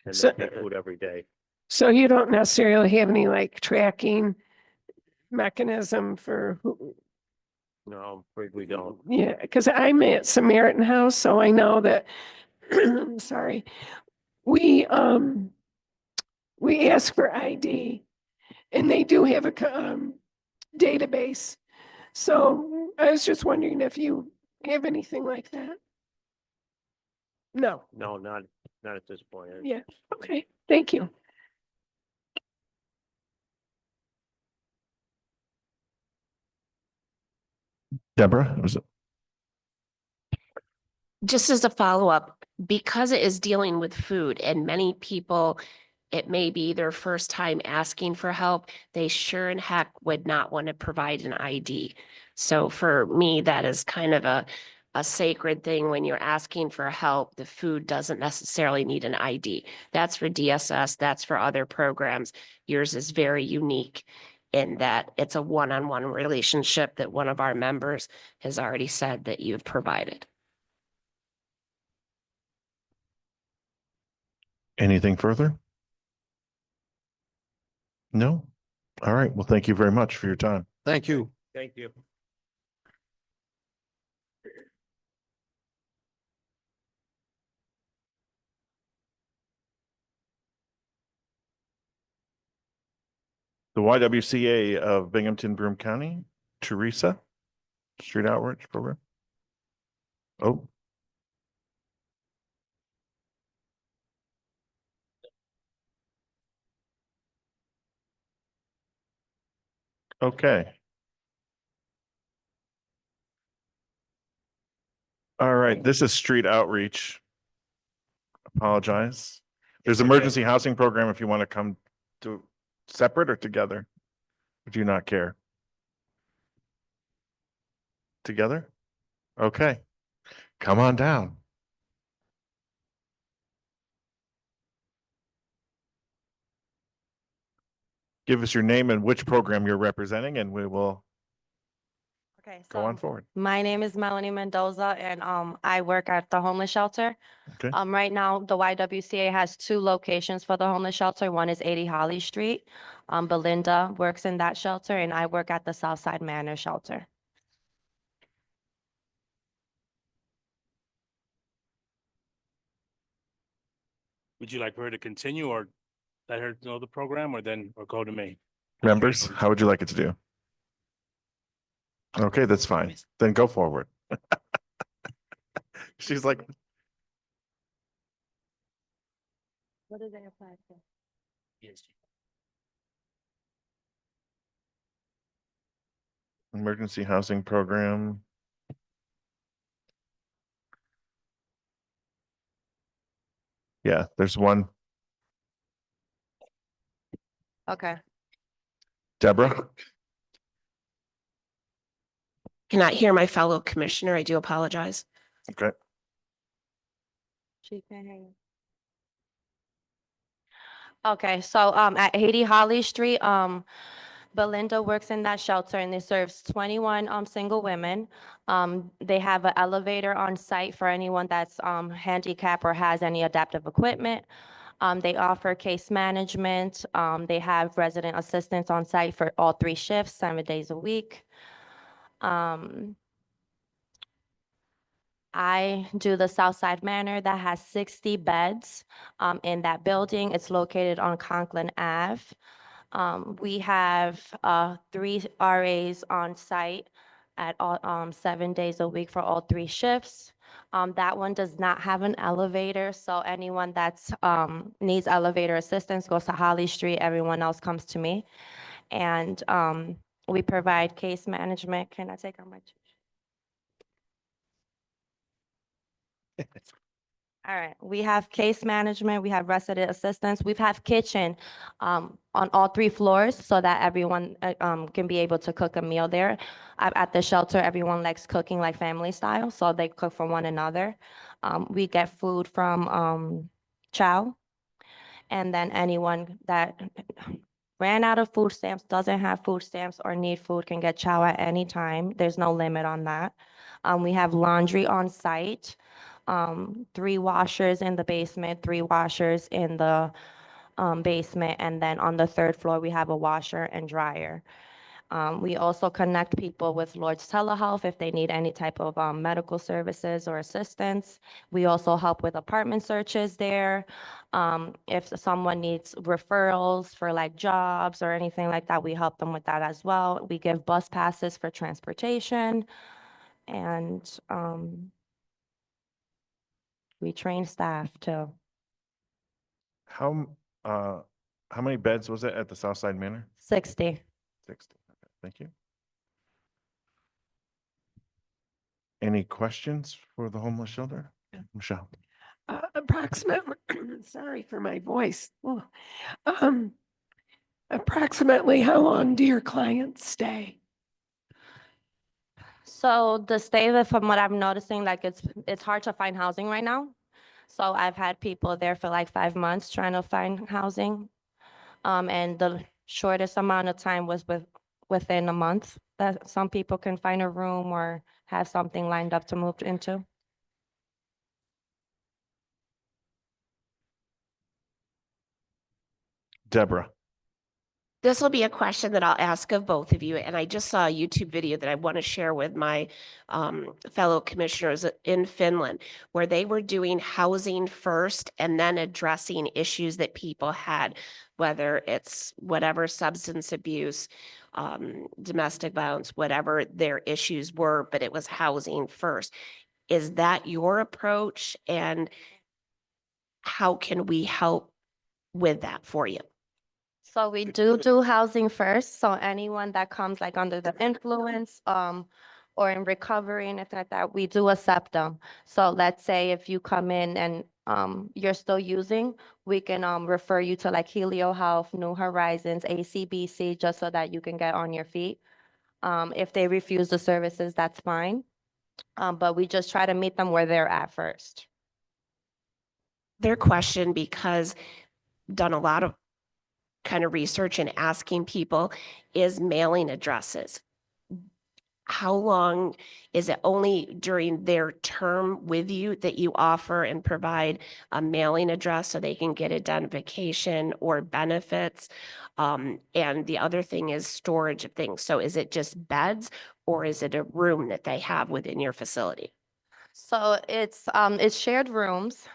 and So- they take food every day. So you don't necessarily have any like tracking mechanism for who? No, I'm afraid we don't. Yeah, because I'm at Samaritan House, so I know that, sorry, we ask for ID and they do have a database. So I was just wondering if you have anything like that? No. No, not at this point. Yeah, okay, thank you. Deborah, was it? Just as a follow-up, because it is dealing with food and many people, it may be their first time asking for help, they sure in heck would not want to provide an ID. So for me, that is kind of a sacred thing when you're asking for help. The food doesn't necessarily need an ID. That's for DSS, that's for other programs. Yours is very unique in that it's a one-on-one relationship that one of our members has already said that you've provided. Anything further? No? All right. Well, thank you very much for your time. Thank you. Thank you. The YWCA of Binghamton, Broome County, Teresa, Street Outreach Program. Oh. Okay. All right, this is street outreach. Apologize. There's emergency housing program if you want to come to separate or together. Would you not care? Together? Okay. Come on down. Give us your name and which program you're representing and we will Okay, go on forward. my name is Melanie Mendoza and I work at the homeless shelter. Okay. Right now, the YWCA has 2 locations for the homeless shelter. One is 80 Holly Street. Belinda works in that shelter and I work at the Southside Manor shelter. Would you like her to continue or let her know the program or go to me? Members, how would you like it to do? Okay, that's fine. Then go forward. She's like, What do they apply for? Yes. emergency housing program. Yeah, there's one. Okay. Deborah? Cannot hear my fellow commissioner. I do apologize. Okay. She can hear you. Okay, so at 80 Holly Street, Belinda works in that shelter and it serves 21 single women. They have an elevator on site for anyone that's handicapped or has any adaptive equipment. They offer case management. They have resident assistants on site for all 3 shifts, 7 days a week. I do the Southside Manor that has 60 beds in that building. It's located on Conklin Ave. We have 3 RAs on site at all 7 days a week for all 3 shifts. That one does not have an elevator, so anyone that's needs elevator assistance goes to Holly Street. Everyone else comes to me. And we provide case management. Can I take out my? All right, we have case management, we have resident assistance, we have kitchen on all 3 floors so that everyone can be able to cook a meal there. At the shelter, everyone likes cooking like family style, so they cook for one another. We get food from Chow. And then anyone that ran out of food stamps, doesn't have food stamps or need food can get Chow at any time. There's no limit on that. We have laundry on site. 3 washers in the basement, 3 washers in the basement, and then on the 3rd floor, we have a washer and dryer. We also connect people with Lord's Telehealth if they need any type of medical services or assistance. We also help with apartment searches there. If someone needs referrals for like jobs or anything like that, we help them with that as well. We give bus passes for transportation, and we train staff too. How many beds was it at the Southside Manor? 60. 60. Okay, thank you. Any questions for the homeless shelter? Michelle? Approximately, sorry for my voice. Oh. Approximately how long do your clients stay? So the stay there, from what I'm noticing, like it's hard to find housing right now. So I've had people there for like 5 months trying to find housing. And the shortest amount of time was within a month that some people can find a room or have something lined up to move into. Deborah? This will be a question that I'll ask of both of you, and I just saw a YouTube video that I want to share with my fellow commissioners in Finland, where they were doing housing first and then addressing issues that people had, whether it's whatever substance abuse, domestic violence, whatever their issues were, but it was housing first. Is that your approach, and how can we help with that for you? So we do housing first. So anyone that comes like under the influence, or in recovery and anything like that, we do accept them. So let's say if you come in and you're still using, we can refer you to like Helio Health, New Horizons, ACBC, just so that you can get on your feet. If they refuse the services, that's fine. But we just try to meet them where they're at first. Their question, because done a lot of kind of research and asking people, is mailing addresses. How long is it only during their term with you that you offer and provide a mailing address so they can get identification or benefits? And the other thing is storage of things. So is it just beds, or is it a room that they have within your facility? So it's shared rooms.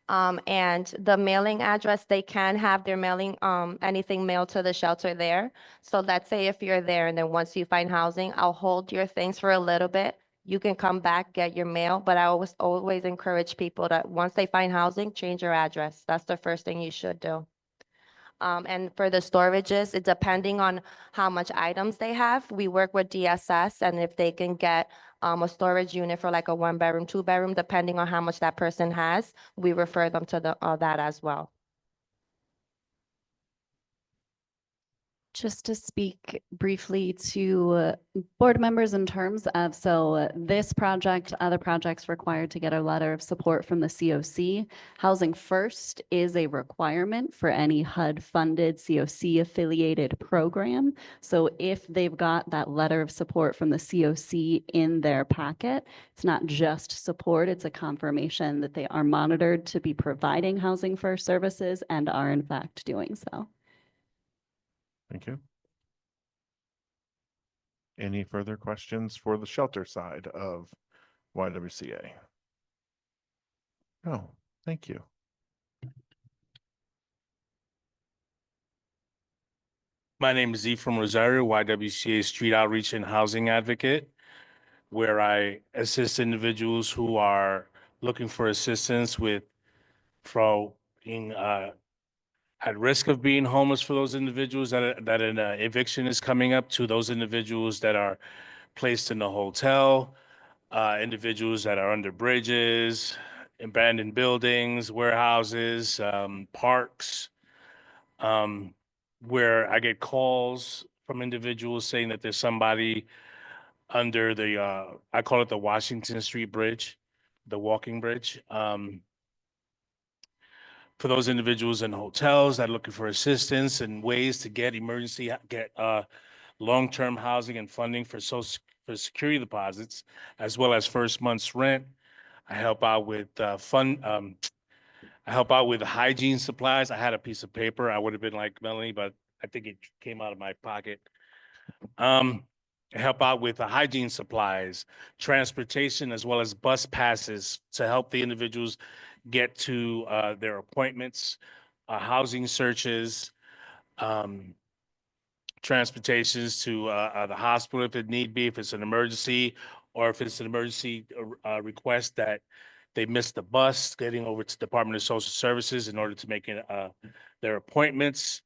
And the mailing address, they can have their mailing, anything mailed to the shelter there. So let's say if you're there and then once you find housing, I'll hold your things for a little bit. You can come back, get your mail, but I always encourage people that once they find housing, change your address. That's the first thing you should do. And for the storages, it depending on how much items they have, we work with DSS, and if they can get a storage unit for like a 1-bedroom, 2-bedroom, depending on how much that person has, we refer them to that as well. Just to speak briefly to board members in terms of, this project, other projects required to get a letter of support from the COC. Housing First is a requirement for any HUD-funded COC-affiliated program. So if they've got that letter of support from the COC in their packet, it's not just support, it's a confirmation that they are monitored to be providing Housing First services and are in fact doing so. Thank you. Any further questions for the shelter side of YWCA? No, thank you. My name is Ephraim Rosario, YWCA Street Outreach and Housing Advocate, where I assist individuals who are looking for assistance with being at risk of being homeless, for those individuals that an eviction is coming up, to those individuals that are placed in a hotel, individuals that are under bridges, abandoned buildings, warehouses, parks, where I get calls from individuals saying that there's somebody under the, I call it the Washington Street Bridge, the walking bridge. For those individuals in hotels that are looking for assistance and ways to get long-term housing and funding for for security deposits, as well as first month's rent. I help out with I help out with hygiene supplies. I had a piece of paper. I would have been like Melanie, but I think it came out of my pocket. I help out with the hygiene supplies, transportation, as well as bus passes to help the individuals get to their appointments, housing searches, transportations to the hospital if it need be, if it's an emergency, or if it's an emergency request that they missed the bus, getting over to Department of Social Services in order to make their appointments.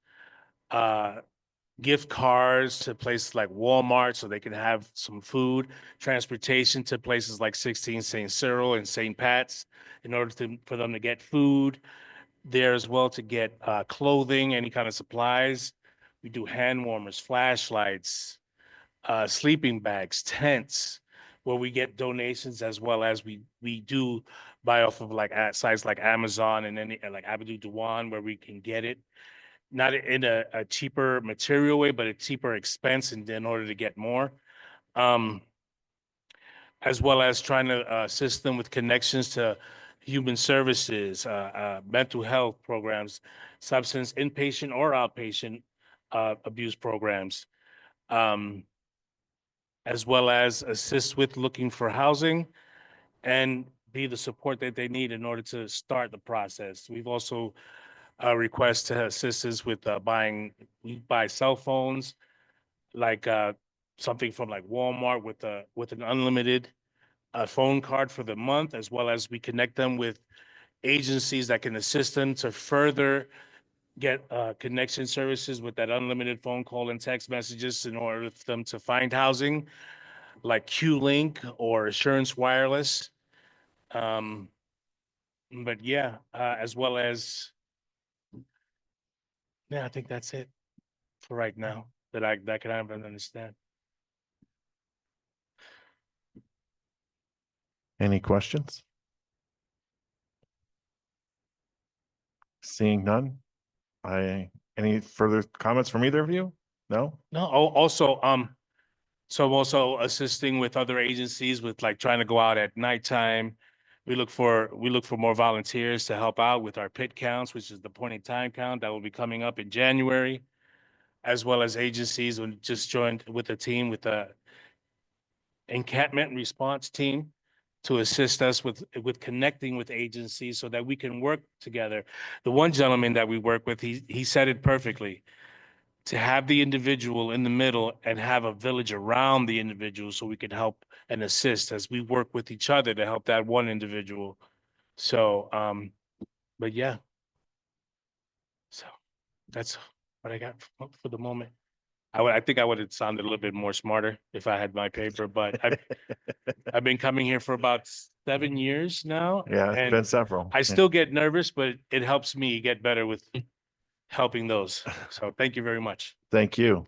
Gift cards to places like Walmart so they can have some food, transportation to places like 16 St. Cyril and St. Pat's in order for them to get food there as well, to get clothing, any kind of supplies. We do hand warmers, flashlights, sleeping bags, tents, where we get donations, as well as we do buy off of like at sites like Amazon and any like Abdou Douane, where we can get it. Not in a cheaper material way, but a cheaper expense in order to get more. As well as trying to assist them with connections to human services, mental health programs, substance inpatient or outpatient abuse programs, as well as assist with looking for housing and be the support that they need in order to start the process. We've also request to assistance with we buy cell phones, like something from like Walmart with an unlimited phone card for the month, as well as we connect them with agencies that can assist them to further get connection services with that unlimited phone call and text messages in order for them to find housing, like Q-Link or Assurance Wireless. But yeah, as well as, yeah, I think that's it for right now that I can understand. Any questions? Seeing none. Any further comments from either of you? No? No, also, so I'm also assisting with other agencies with like trying to go out at nighttime. We look for more volunteers to help out with our pit counts, which is the point in time count that will be coming up in January, as well as agencies who just joined with a team with the encampment response team to assist us with connecting with agencies so that we can work together. The one gentleman that we work with, he said it perfectly, to have the individual in the middle and have a village around the individual so we can help and assist as we work with each other to help that one individual. So, but yeah. So that's what I got for the moment. I think I would have sounded a little bit more smarter if I had my paper, but I've been coming here for about 7 years now. Yeah, it's and been several. I still get nervous, but it helps me get better with helping those. So thank you very much. Thank you.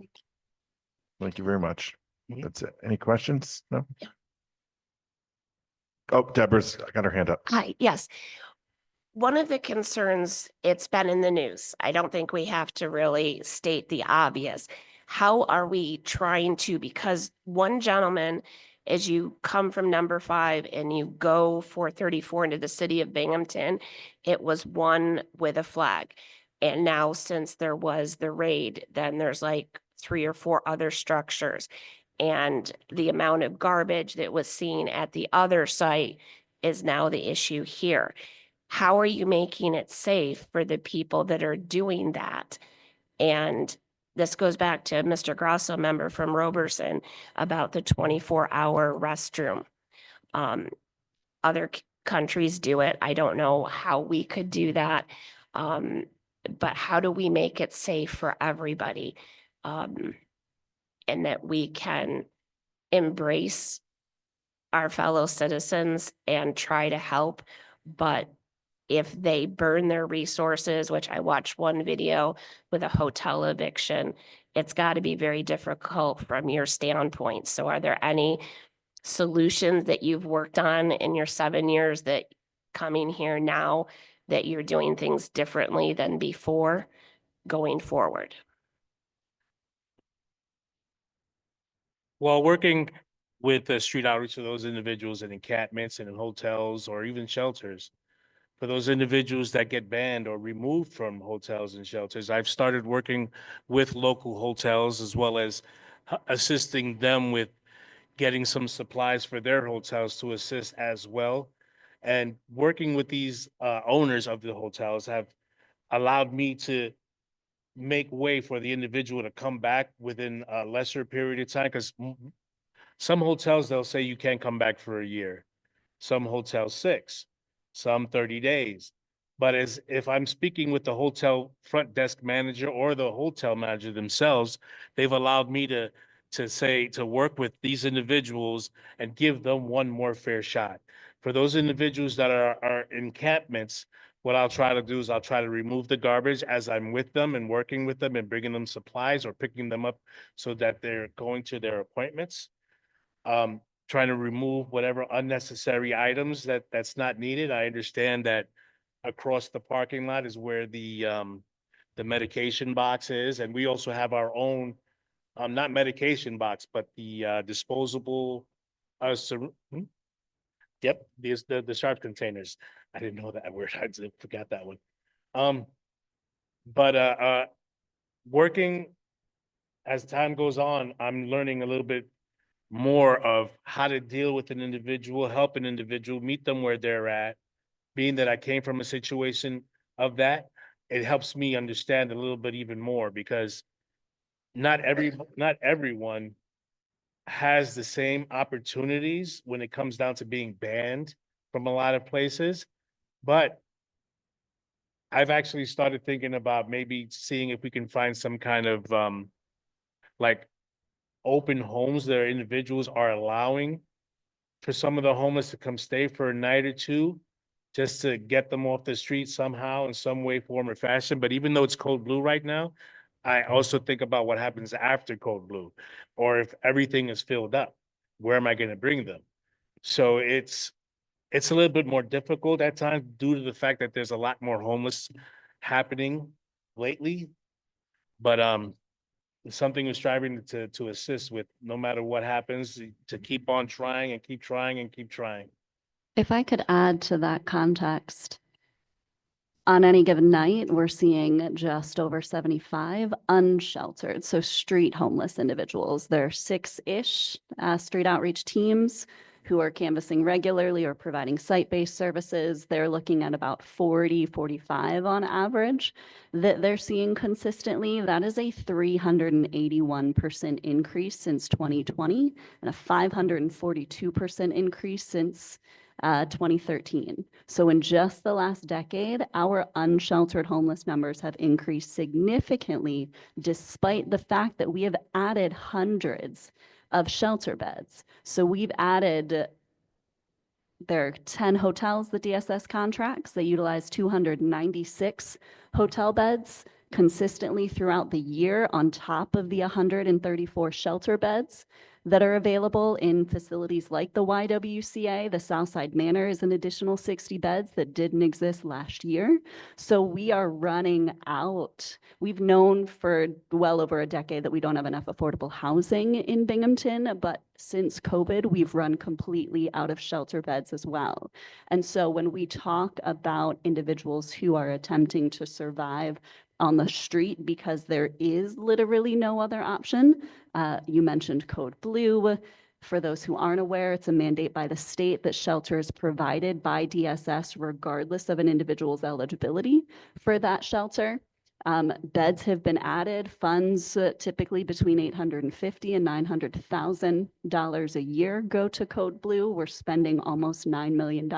Thank you very much. Mhm. That's it. Any questions? No? Oh, Deborah's got her hand up. Hi, yes. One of the concerns, it's been in the news. I don't think we have to really state the obvious. How are we trying to, because one gentleman, as you come from number 5 and you go 434 into the city of Binghamton, it was one with a flag. And now since there was the raid, then there's like 3 or 4 other structures. And the amount of garbage that was seen at the other site is now the issue here. How are you making it safe for the people that are doing that? And this goes back to Mr. Grosso, member from Roberson, about the 24-hour restroom. Other countries do it. I don't know how we could do that. But how do we make it safe for everybody? And that we can embrace our fellow citizens and try to help. But if they burn their resources, which I watched one video with a hotel eviction, it's got to be very difficult from your standpoint. So are there any solutions that you've worked on in your 7 years that coming here now that you're doing things differently than before going forward? While working with the street outreach to those individuals in encampments and in hotels or even shelters, for those individuals that get banned or removed from hotels and shelters, I've started working with local hotels as well as assisting them with getting some supplies for their hotels to assist as well. And working with these owners of the hotels have allowed me to make way for the individual to come back within a lesser period of time, because some hotels, they'll say you can't come back for a year. Some hotels 6, some 30 days. But as if I'm speaking with the hotel front desk manager or the hotel manager themselves, they've allowed me to work with these individuals and give them one more fair shot. For those individuals that are encampments, what I'll try to do is I'll try to remove the garbage as I'm with them and working with them and bringing them supplies or picking them up so that they're going to their appointments. Trying to remove whatever unnecessary items that's not needed. I understand that across the parking lot is where the medication box is, and we also have our own, not medication box, but the disposable, yep, the sharp containers. I didn't know that word. I forgot that one. But working as time goes on, I'm learning a little bit more of how to deal with an individual, help an individual, meet them where they're at. Being that I came from a situation of that, it helps me understand a little bit even more, because not everyone has the same opportunities when it comes down to being banned from a lot of places. But I've actually started thinking about maybe seeing if we can find some kind of like open homes that individuals are allowing for some of the homeless to come stay for a night or two, just to get them off the street somehow in some way, form, or fashion. But even though it's code blue right now, I also think about what happens after code blue, or if everything is filled up, where am I going to bring them? So it's a little bit more difficult at times due to the fact that there's a lot more homeless happening lately. But it's something we're striving to assist with, no matter what happens, to keep on trying and keep trying and keep trying. If I could add to that context, on any given night, we're seeing just over 75 unsheltered, so street homeless individuals. There are 6-ish street outreach teams who are canvassing regularly or providing site-based services. They're looking at about 40, 45 on average that they're seeing consistently. That is a 381% increase since 2020 and a 542% increase since 2013. So in just the last decade, our unsheltered homeless numbers have increased significantly, despite the fact that we have added hundreds of shelter beds. So we've added, there are 10 hotels, the DSS contracts, they utilize 296 hotel beds consistently throughout the year on top of the 134 shelter beds that are available in facilities like the YWCA. The Southside Manor is an additional 60 beds that didn't exist last year. So we are running out. We've known for well over a decade that we don't have enough affordable housing in Binghamton, but since COVID, we've run completely out of shelter beds as well. And so when we talk about individuals who are attempting to survive on the street because there is literally no other option, you mentioned Code Blue. For those who aren't aware, it's a mandate by the state that shelter is provided by DSS regardless of an individual's eligibility for that shelter. Beds have been added, funds typically between $850,000 and $900,000 a year go to Code Blue. We're spending almost $9 million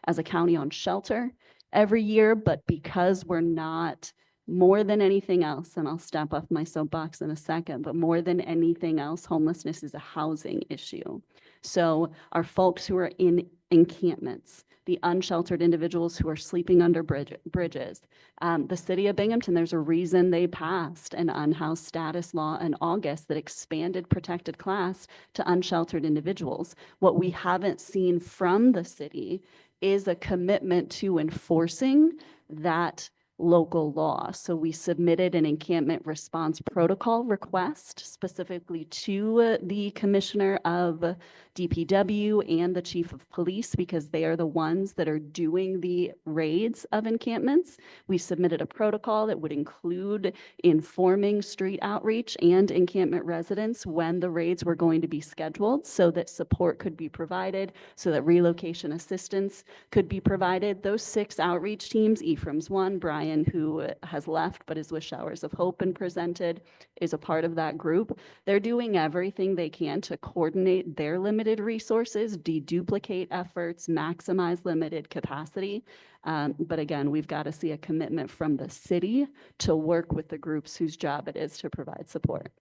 as a county on shelter every year, but because we're not, more than anything else, and I'll step off my soapbox in a second, but more than anything else, homelessness is a housing issue. So our folks who are in encampments, the unsheltered individuals who are sleeping under bridges, the city of Binghamton, there's a reason they passed an unhoused status law in August that expanded protected class to unsheltered individuals. What we haven't seen from the city is a commitment to enforcing that local law. So we submitted an encampment response protocol request specifically to the commissioner of DPW and the chief of police because they are the ones that are doing the raids of encampments. We submitted a protocol that would include informing street outreach and encampment residents when the raids were going to be scheduled so that support could be provided, so that relocation assistance could be provided. Those 6 outreach teams, Ephraim's one, Brian, who has left but is with Showers of Hope and presented, is a part of that group. They're doing everything they can to coordinate their limited resources, deduplicate efforts, maximize limited capacity. But again, we've got to see a commitment from the city to work with the groups whose job it is to provide support.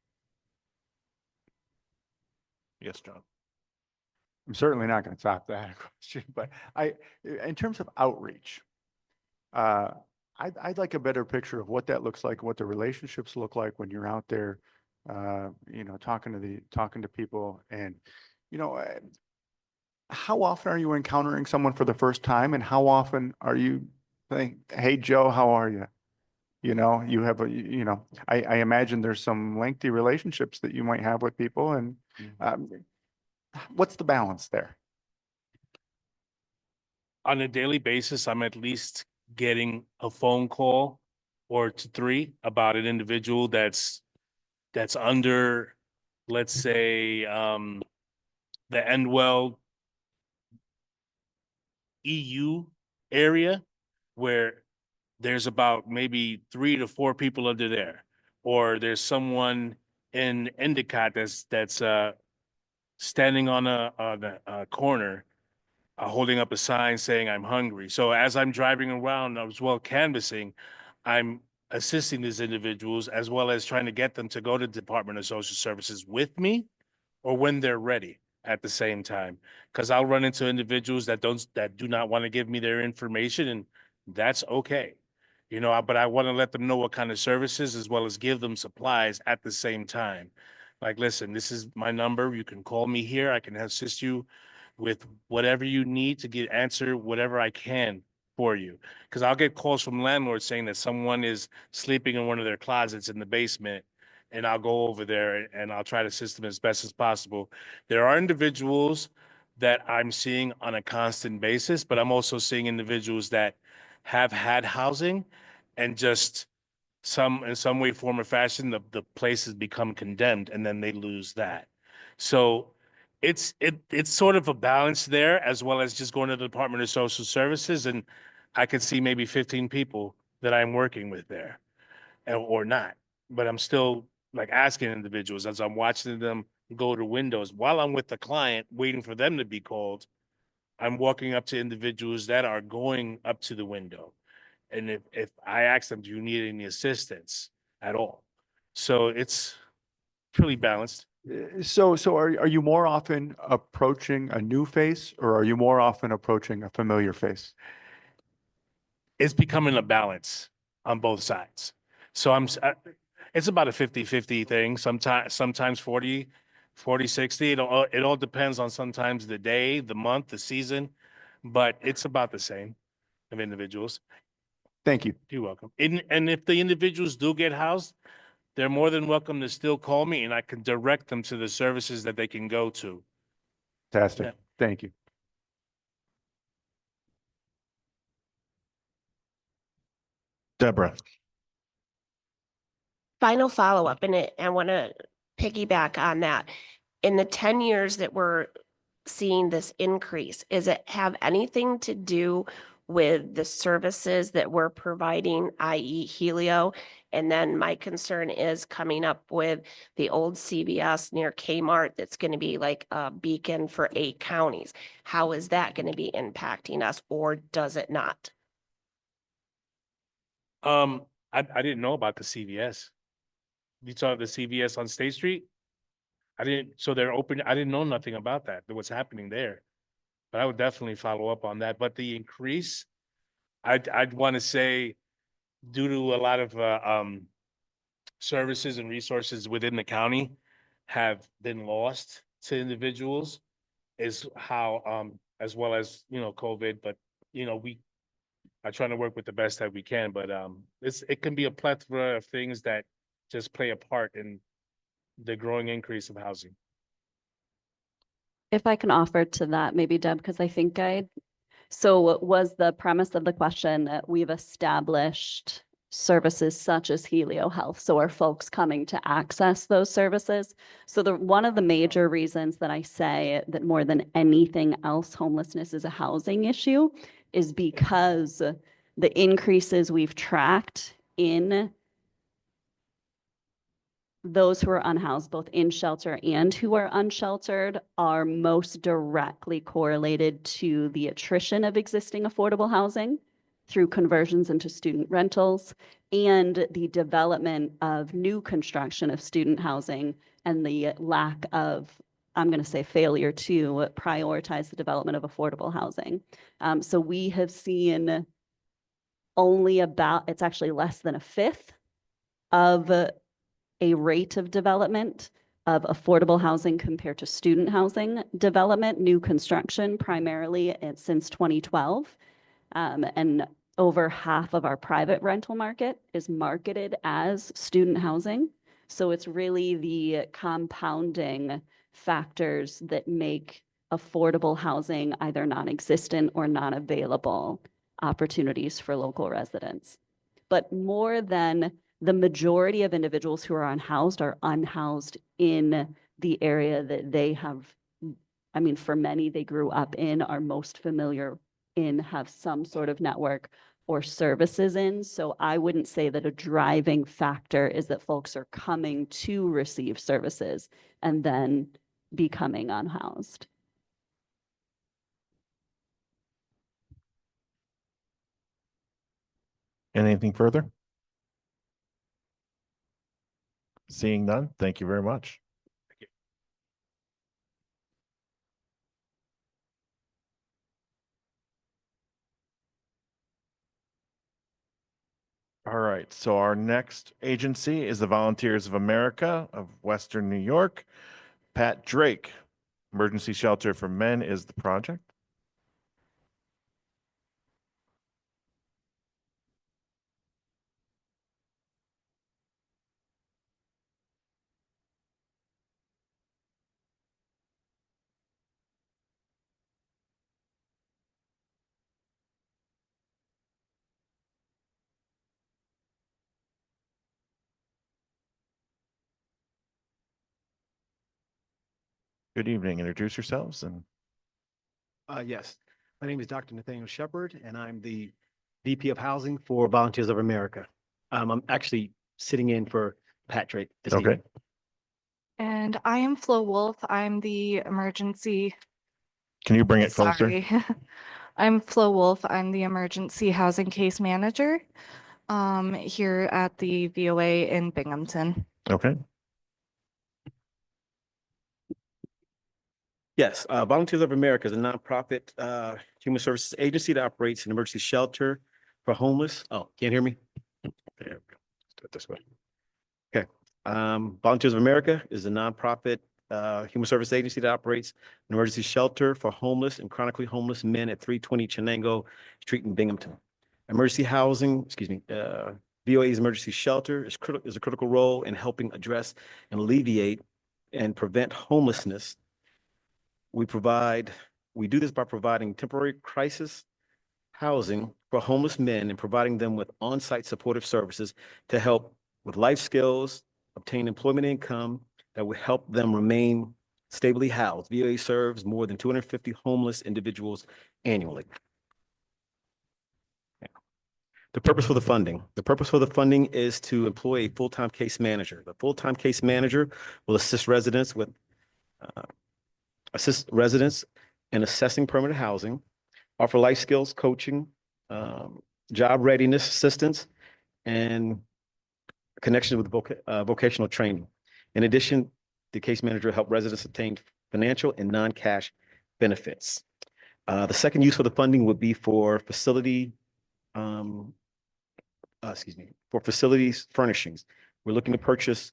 Yes, John. I'm certainly not going to top that question, but in terms of outreach, I'd like a better picture of what that looks like, what the relationships look like when you're out there, talking to people, and how often are you encountering someone for the first time, and how often are you saying, "Hey, Joe, how are you?" You have I imagine there's some lengthy relationships that you might have with people, and what's the balance there? On a daily basis, I'm at least getting a phone call or 3 about an individual that's under, let's say, the Endwell EU area, where there's about maybe 3 to 4 people under there, or there's someone in Endicott that's standing on a corner, holding up a sign saying I'm hungry. So as I'm driving around as well canvassing, I'm assisting these individuals as well as trying to get them to go to Department of Social Services with me or when they're ready at the same time. Because I'll run into individuals that do not want to give me their information, and that's okay. But I want to let them know what kind of services as well as give them supplies at the same time. Like, listen, this is my number. You can call me here. I can assist you with whatever you need to answer whatever I can for you. Because I'll get calls from landlords saying that someone is sleeping in one of their closets in the basement, and I'll go over there and I'll try to assist them as best as possible. There are individuals that I'm seeing on a constant basis, but I'm also seeing individuals that have had housing and just in some way, form, or fashion, the place has become condemned, and then they lose that. So it's sort of a balance there, as well as just going to the Department of Social Services, and I could see maybe 15 people that I'm working with there, or not. But I'm still like asking individuals as I'm watching them go to windows while I'm with the client, waiting for them to be called. I'm walking up to individuals that are going up to the window. And if I ask them, do you need any assistance at all? So it's pretty balanced. So are you more often approaching a new face, or are you more often approaching a familiar face? It's becoming a balance on both sides. So it's about a 50-50 thing. Sometimes 40-60. It all depends on sometimes the day, the month, the season, but it's about the same of individuals. Thank you. You're welcome. And if the individuals do get housed, they're more than welcome to still call me and I can direct them to the services that they can go to. Fantastic. Yeah. Thank you. Deborah. Final follow-up in it, I want to piggyback on that. In the 10 years that we're seeing this increase, is it have anything to do with the services that we're providing, i.e. Helio? And then my concern is coming up with the old CVS near Kmart that's going to be like a beacon for 8 counties. How is that going to be impacting us, or does it not? I didn't know about the CVS. You saw the CVS on State Street? So they're open. I didn't know nothing about that, what's happening there. But I would definitely follow up on that. But the increase, I'd want to say due to a lot of services and resources within the county have been lost to individuals is how as well as, COVID, but we are trying to work with the best that we can, but it can be a plethora of things that just play a part in the growing increase of housing. If I can offer to that, maybe Deb, because I think so was the premise of the question that we've established services such as Helio Health? So are folks coming to access those services? So one of the major reasons that I say that more than anything else, homelessness is a housing issue is because the increases we've tracked in those who are unhoused, both in shelter and who are unsheltered, are most directly correlated to the attrition of existing affordable housing through conversions into student rentals and the development of new construction of student housing and the lack of, I'm going to say, failure to prioritize the development of affordable housing. So we have seen only it's actually less than a fifth of a rate of development of affordable housing compared to student housing development, new construction primarily since 2012. And over half of our private rental market is marketed as student housing. So it's really the compounding factors that make affordable housing either non-existent or not available opportunities for local residents. But more than the majority of individuals who are unhoused in the area that they have, I mean, for many they grew up in, are most familiar in, have some sort of network or services in. So I wouldn't say that a driving factor is that folks are coming to receive services and then becoming unhoused. Anything further? Seeing none, thank you very much. All right, so our next agency is the Volunteers of America of Western New York. Pat Drake, Emergency Shelter for Men is the project. Good evening, introduce yourselves and Yes, my name is Dr. Nathaniel Shepard, and I'm the VP of Housing for Volunteers of America. I'm actually sitting in for Pat Drake this okay. evening. And I am Flo Wolf. I'm the emergency. Can you bring it closer? Sorry. I'm Flo Wolf. I'm the emergency housing case manager here at the VOA in Binghamton. Okay. Yes, Volunteers of America is a nonprofit human services agency that operates an emergency shelter for homeless. Oh, can't hear me? There we go. this way. Okay. Volunteers of America is a nonprofit human service agency that operates an emergency shelter for homeless and chronically homeless men at 320 Chenango Street in Binghamton. Emergency housing, VOA's emergency shelter is a critical role in helping address and alleviate and prevent homelessness. We do this by providing temporary crisis housing for homeless men and providing them with on-site supportive services to help with life skills, obtain employment income that will help them remain stably housed. VOA serves more than 250 homeless individuals annually. The purpose for the funding. The purpose for the funding is to employ a full-time case manager. The full-time case manager will assist residents in assessing permanent housing, offer life skills coaching, job readiness assistance, and connection with vocational training. In addition, the case manager will help residents obtain financial and non-cash benefits. The second use for the funding would be for facilities furnishings. We're looking to purchase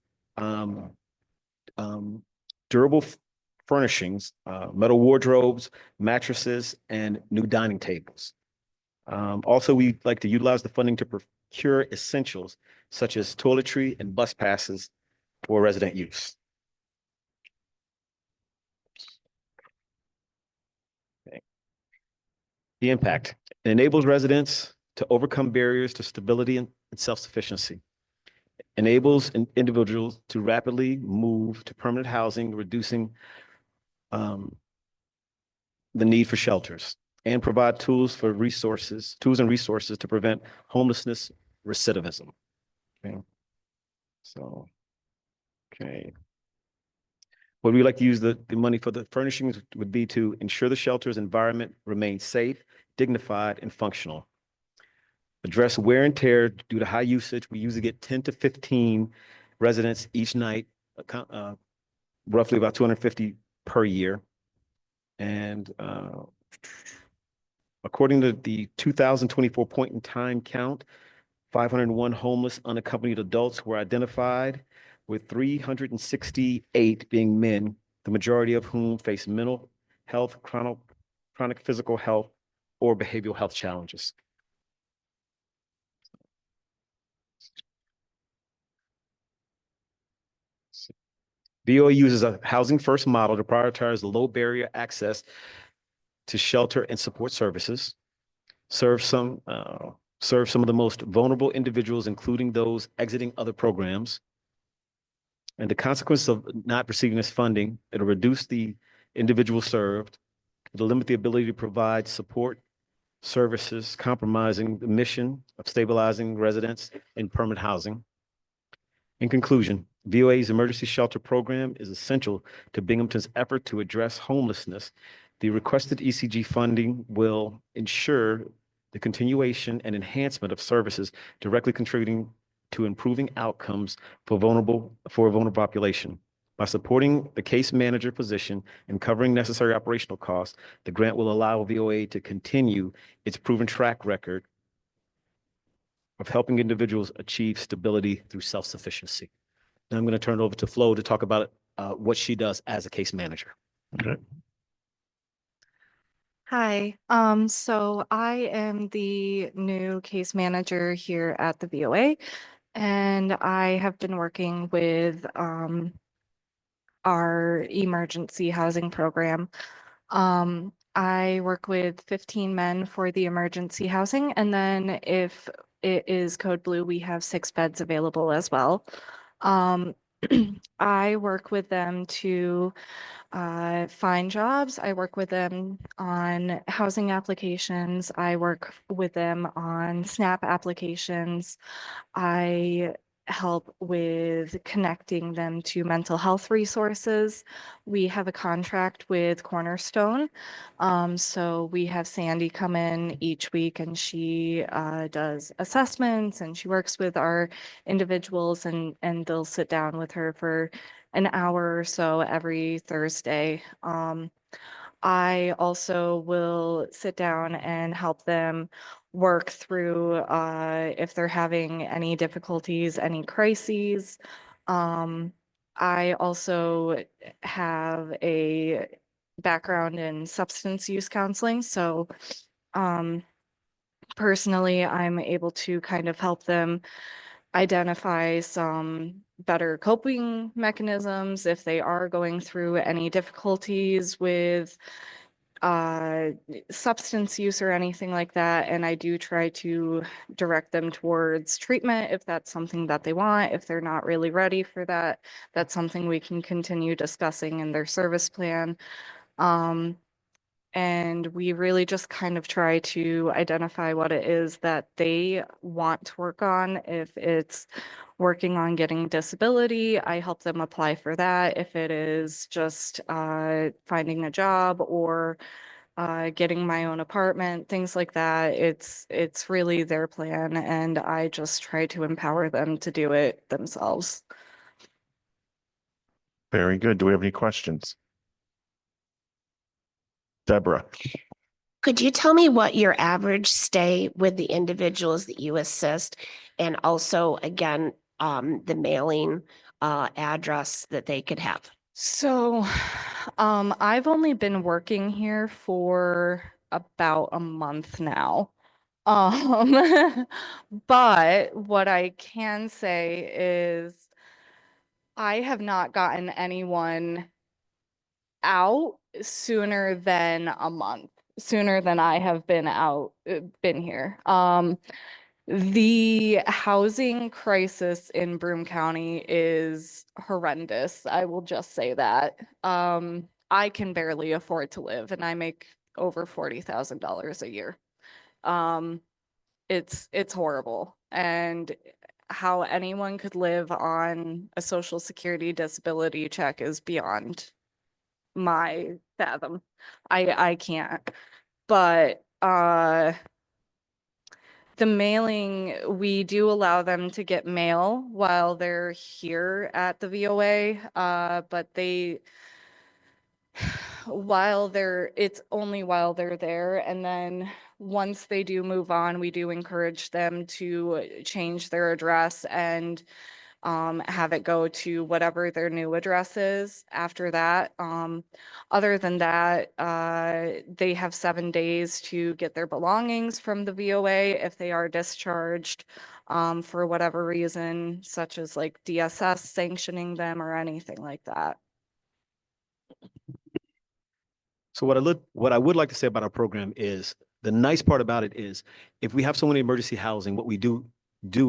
durable furnishings, metal wardrobes, mattresses, and new dining tables. Also, we'd like to utilize the funding to procure essentials such as toiletry and bus passes for resident use. Okay. The impact. It enables residents to overcome barriers to stability and self-sufficiency. Enables individuals to rapidly move to permanent housing, reducing the need for shelters, and provide tools and resources to prevent homelessness recidivism. Okay. So, okay. What we like to use the money for the furnishings would be to ensure the shelter's environment remains safe, dignified, and functional. Address wear and tear due to high usage. We usually get 10 to 15 residents each night, roughly about 250 per year. And according to the 2024 point in time count, 501 homeless unaccompanied adults were identified, with 368 being men, the majority of whom face mental health, chronic physical health, or behavioral health challenges. VOA uses a housing first model to prioritize low barrier access to shelter and support services, serve some of the most vulnerable individuals, including those exiting other programs. And the consequence of not receiving this funding, it'll reduce the individual served, it'll limit the ability to provide support services, compromising the mission of stabilizing residents in permanent housing. In conclusion, VOA's emergency shelter program is essential to Binghamton's effort to address homelessness. The requested ECG funding will ensure the continuation and enhancement of services directly contributing to improving outcomes for a vulnerable population. By supporting the case manager position and covering necessary operational costs, the grant will allow VOA to continue its proven track record of helping individuals achieve stability through self-sufficiency. Now I'm going to turn it over to Flo to talk about what she does as a case manager. Okay. Hi, so I am the new case manager here at the VOA, and I have been working with our emergency housing program. I work with 15 men for the emergency housing, and then if it is code blue, we have 6 beds available as well. I work with them to find jobs. I work with them on housing applications. I work with them on SNAP applications. I help with connecting them to mental health resources. We have a contract with Cornerstone. So we have Sandy come in each week, and she does assessments, and she works with our individuals, and they'll sit down with her for an hour or so every Thursday. I also will sit down and help them work through if they're having any difficulties, any crises. I also have a background in substance use counseling, so personally, I'm able to kind of help them identify some better coping mechanisms if they are going through any difficulties with substance use or anything like that. And I do try to direct them towards treatment if that's something that they want. If they're not really ready for that, that's something we can continue discussing in their service plan. And we really just kind of try to identify what it is that they want to work on. If it's working on getting disability, I help them apply for that. If it is just finding a job or getting my own apartment, things like that, it's really their plan, and I just try to empower them to do it themselves. Very good. Do we have any questions? Deborah. Could you tell me what your average stay with the individuals that you assist, and also again, the mailing address that they could have? So, I've only been working here for about a month now. But what I can say is I have not gotten anyone out sooner than a month, sooner than I have been out, been here. The housing crisis in Broome County is horrendous. I will just say that. I can barely afford to live, and I make over $40,000 a year. It's horrible. And how anyone could live on a Social Security disability check is beyond my fathom. I can't. But the mailing, we do allow them to get mail while they're here at the VOA, but it's only while they're there. And then once they do move on, we do encourage them to change their address and have it go to whatever their new address is after that. Other than that, they have 7 days to get their belongings from the VOA if they are discharged for whatever reason, such as like DSS sanctioning them or anything like that. So what I would like to say about our program is the nice part about it is if we have someone in emergency housing, what we do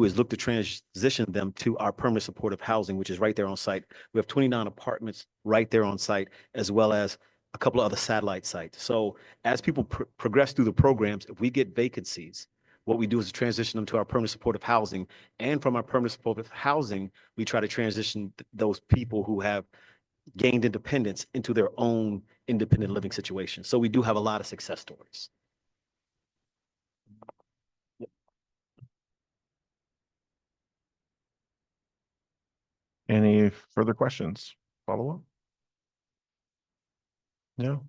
is look to transition them to our permanent supportive housing, which is right there on site. We have 29 apartments right there on site, as well as a couple of other satellite sites. So as people progress through the programs, if we get vacancies, what we do is transition them to our permanent supportive housing. And from our permanent supportive housing, we try to transition those people who have gained independence into their own independent living situation. So we do have a lot of success stories. Any further questions? Follow up? No.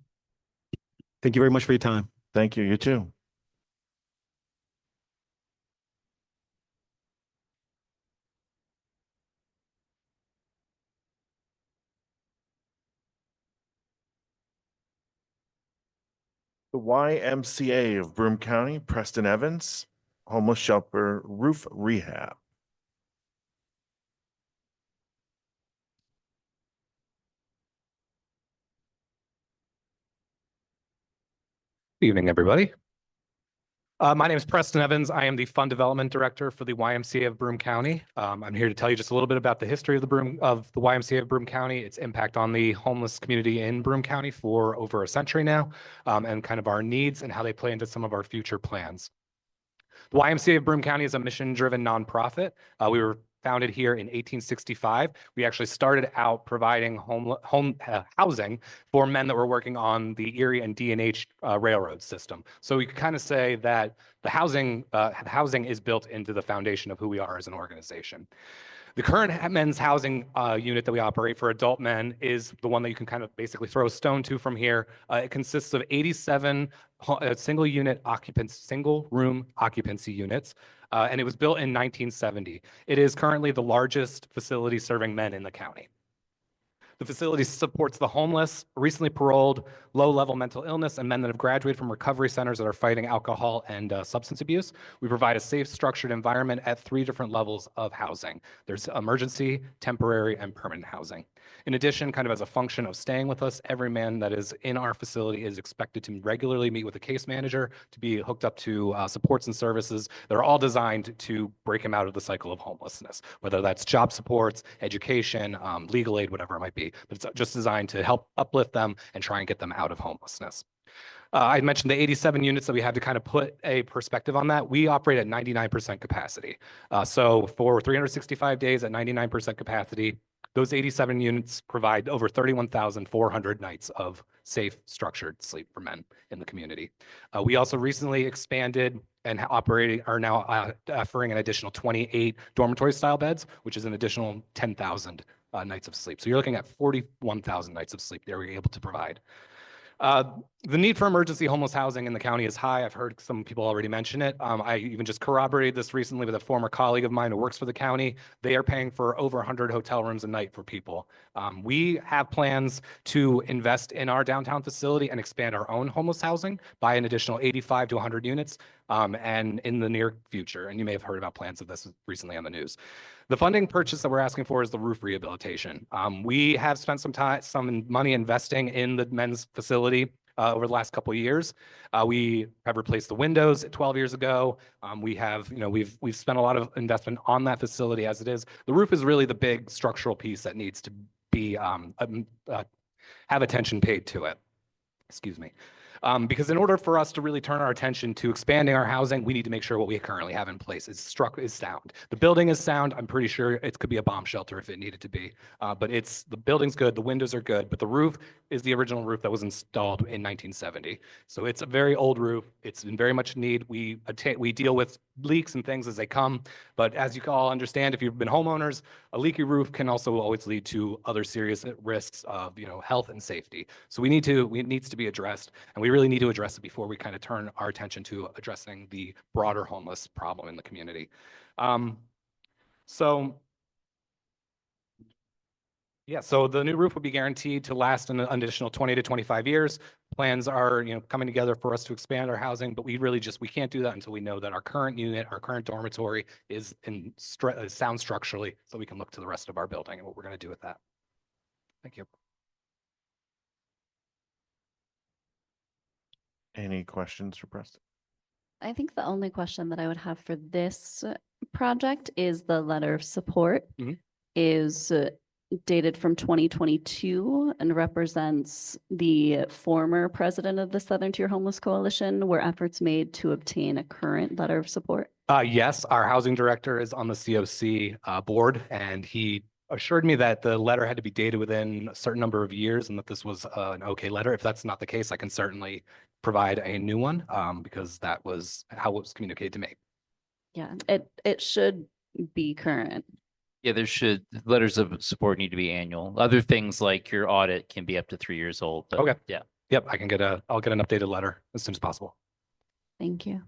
Thank you very much for your time. Thank you. You too. The YMCA of Broome County, Preston Evans, homeless shelter roof rehab. Good evening, everybody. My name is Preston Evans. I am the Fund Development Director for the YMCA of Broome County. I'm here to tell you just a little bit about the history of the YMCA of Broome County, its impact on the homeless community in Broome County for over a century now, and kind of our needs and how they play into some of our future plans. The YMCA of Broome County is a mission-driven nonprofit. We were founded here in 1865. We actually started out providing housing for men that were working on the Erie and D&H railroad system. So we could kind of say that the housing is built into the foundation of who we are as an organization. The current men's housing unit that we operate for adult men is the one that you can kind of basically throw a stone to from here. It consists of 87 single room occupancy units, and it was built in 1970. It is currently the largest facility serving men in the county. The facility supports the homeless, recently paroled, low-level mental illness, and men that have graduated from recovery centers that are fighting alcohol and substance abuse. We provide a safe, structured environment at 3 different levels of housing. There's emergency, temporary, and permanent housing. In addition, kind of as a function of staying with us, every man that is in our facility is expected to regularly meet with a case manager, to be hooked up to supports and services that are all designed to break him out of the cycle of homelessness, whether that's job supports, education, legal aid, whatever it might be. But it's just designed to help uplift them and try and get them out of homelessness. I mentioned the 87 units that we have to kind of put a perspective on that. We operate at 99% capacity. So for 365 days at 99% capacity, those 87 units provide over 31,400 nights of safe, structured sleep for men in the community. We also recently expanded and are now offering an additional 28 dormitory-style beds, which is an additional 10,000 nights of sleep. So you're looking at 41,000 nights of sleep that we're able to provide. The need for emergency homeless housing in the county is high. I've heard some people already mention it. I even just corroborated this recently with a former colleague of mine who works for the county. They are paying for over 100 hotel rooms a night for people. We have plans to invest in our downtown facility and expand our own homeless housing by an additional 85 to 100 units and in the near future. And you may have heard about plans of this recently on the news. The funding purchase that we're asking for is the roof rehabilitation. We have spent some money investing in the men's facility over the last couple of years. We have replaced the windows 12 years ago. We've spent a lot of investment on that facility as it is. The roof is really the big structural piece that needs to be have attention paid to it. Excuse me. Because in order for us to really turn our attention to expanding our housing, we need to make sure what we currently have in place is sound. The building is sound. I'm pretty sure it could be a bomb shelter if it needed to be. But the building's good, the windows are good, but the roof is the original roof that was installed in 1970. So it's a very old roof. It's in very much need. We deal with leaks and things as they come. But as you can all understand, if you've been homeowners, a leaky roof can also always lead to other serious risks of health and safety. So it needs to be addressed, and we really need to address it before we kind of turn our attention to addressing the broader homeless problem in the community. So the new roof will be guaranteed to last an additional 20 to 25 years. Plans are, coming together for us to expand our housing, but we can't do that until we know that our current unit, our current dormitory is sound structurally, so we can look to the rest of our building and what we're going to do with that. Thank you. Any questions for Preston? I think the only question that I would have for this project is the letter of support is dated from 2022 and represents the former president of the Southern Tier Homeless Coalition. Were efforts made to obtain a current letter of support? Yes, our housing director is on the COC board, and he assured me that the letter had to be dated within a certain number of years and that this was an okay letter. If that's not the case, I can certainly provide a new one because that was how it was communicated to me. Yeah, it should be current. Yeah, letters of support need to be annual. Other things like your audit can be up to 3 years old. But okay. Yeah. Yep. I'll get an updated letter as soon as possible. Thank you.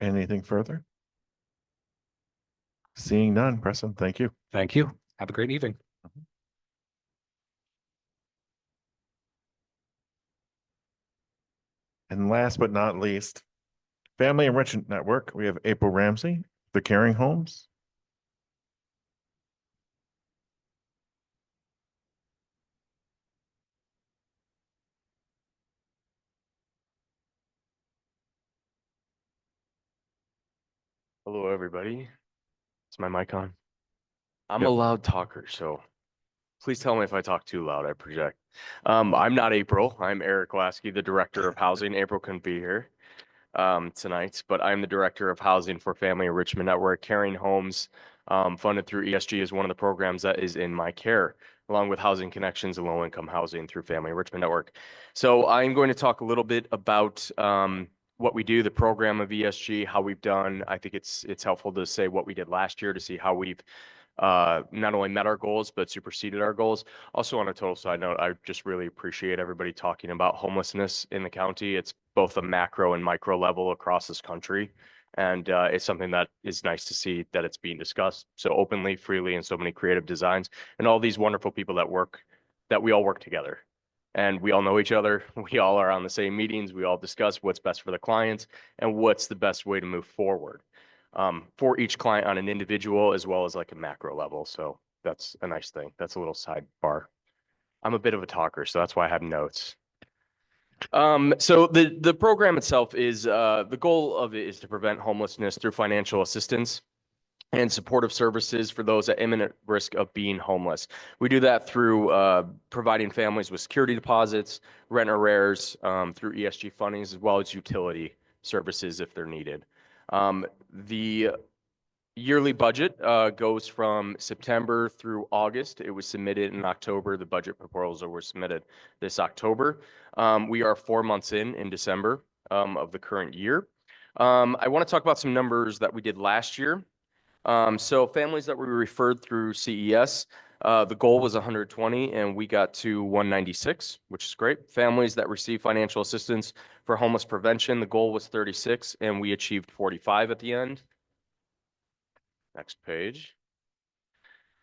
Anything further? Seeing none, Preston, thank you. Thank you. Have a great evening. And last but not least, Family Enrichment Network. We have April Ramsey, The Caring Homes. Hello, everybody. Is my mic on? I'm Yep. a loud talker, so please tell me if I talk too loud. I project. I'm not April. I'm Eric Lasky, the Director of Housing. April couldn't be here. tonight, but I'm the Director of Housing for Family Enrichment Network. Caring Homes, funded through ESG, is one of the programs that is in my care, along with Housing Connections and low-income housing through Family Enrichment Network. So I'm going to talk a little bit about what we do, the program of ESG, how we've done. I think it's helpful to say what we did last year to see how we've not only met our goals, but superseded our goals. Also, on a total side note, I just really appreciate everybody talking about homelessness in the county. It's both a macro and micro level across this country. And it's something that is nice to see that it's being discussed so openly, freely, and so many creative designs, and all these wonderful people that we all work together. And we all know each other. We all are on the same meetings. We all discuss what's best for the clients and what's the best way to move forward for each client on an individual as well as like a macro level. So that's a nice thing. That's a little sidebar. I'm a bit of a talker, so that's why I have notes. So the program itself is, the goal of it is to prevent homelessness through financial assistance and supportive services for those at imminent risk of being homeless. We do that through providing families with security deposits, rent arrears, through ESG fundings, as well as utility services if they're needed. The yearly budget goes from September through August. It was submitted in October. The budget proposals were submitted this October. We are 4 months in December of the current year. I want to talk about some numbers that we did last year. So families that we referred through CES, the goal was 120 and we got to 196, which is great. Families that receive financial assistance for homeless prevention, the goal was 36 and we achieved 45 at the end. Next page.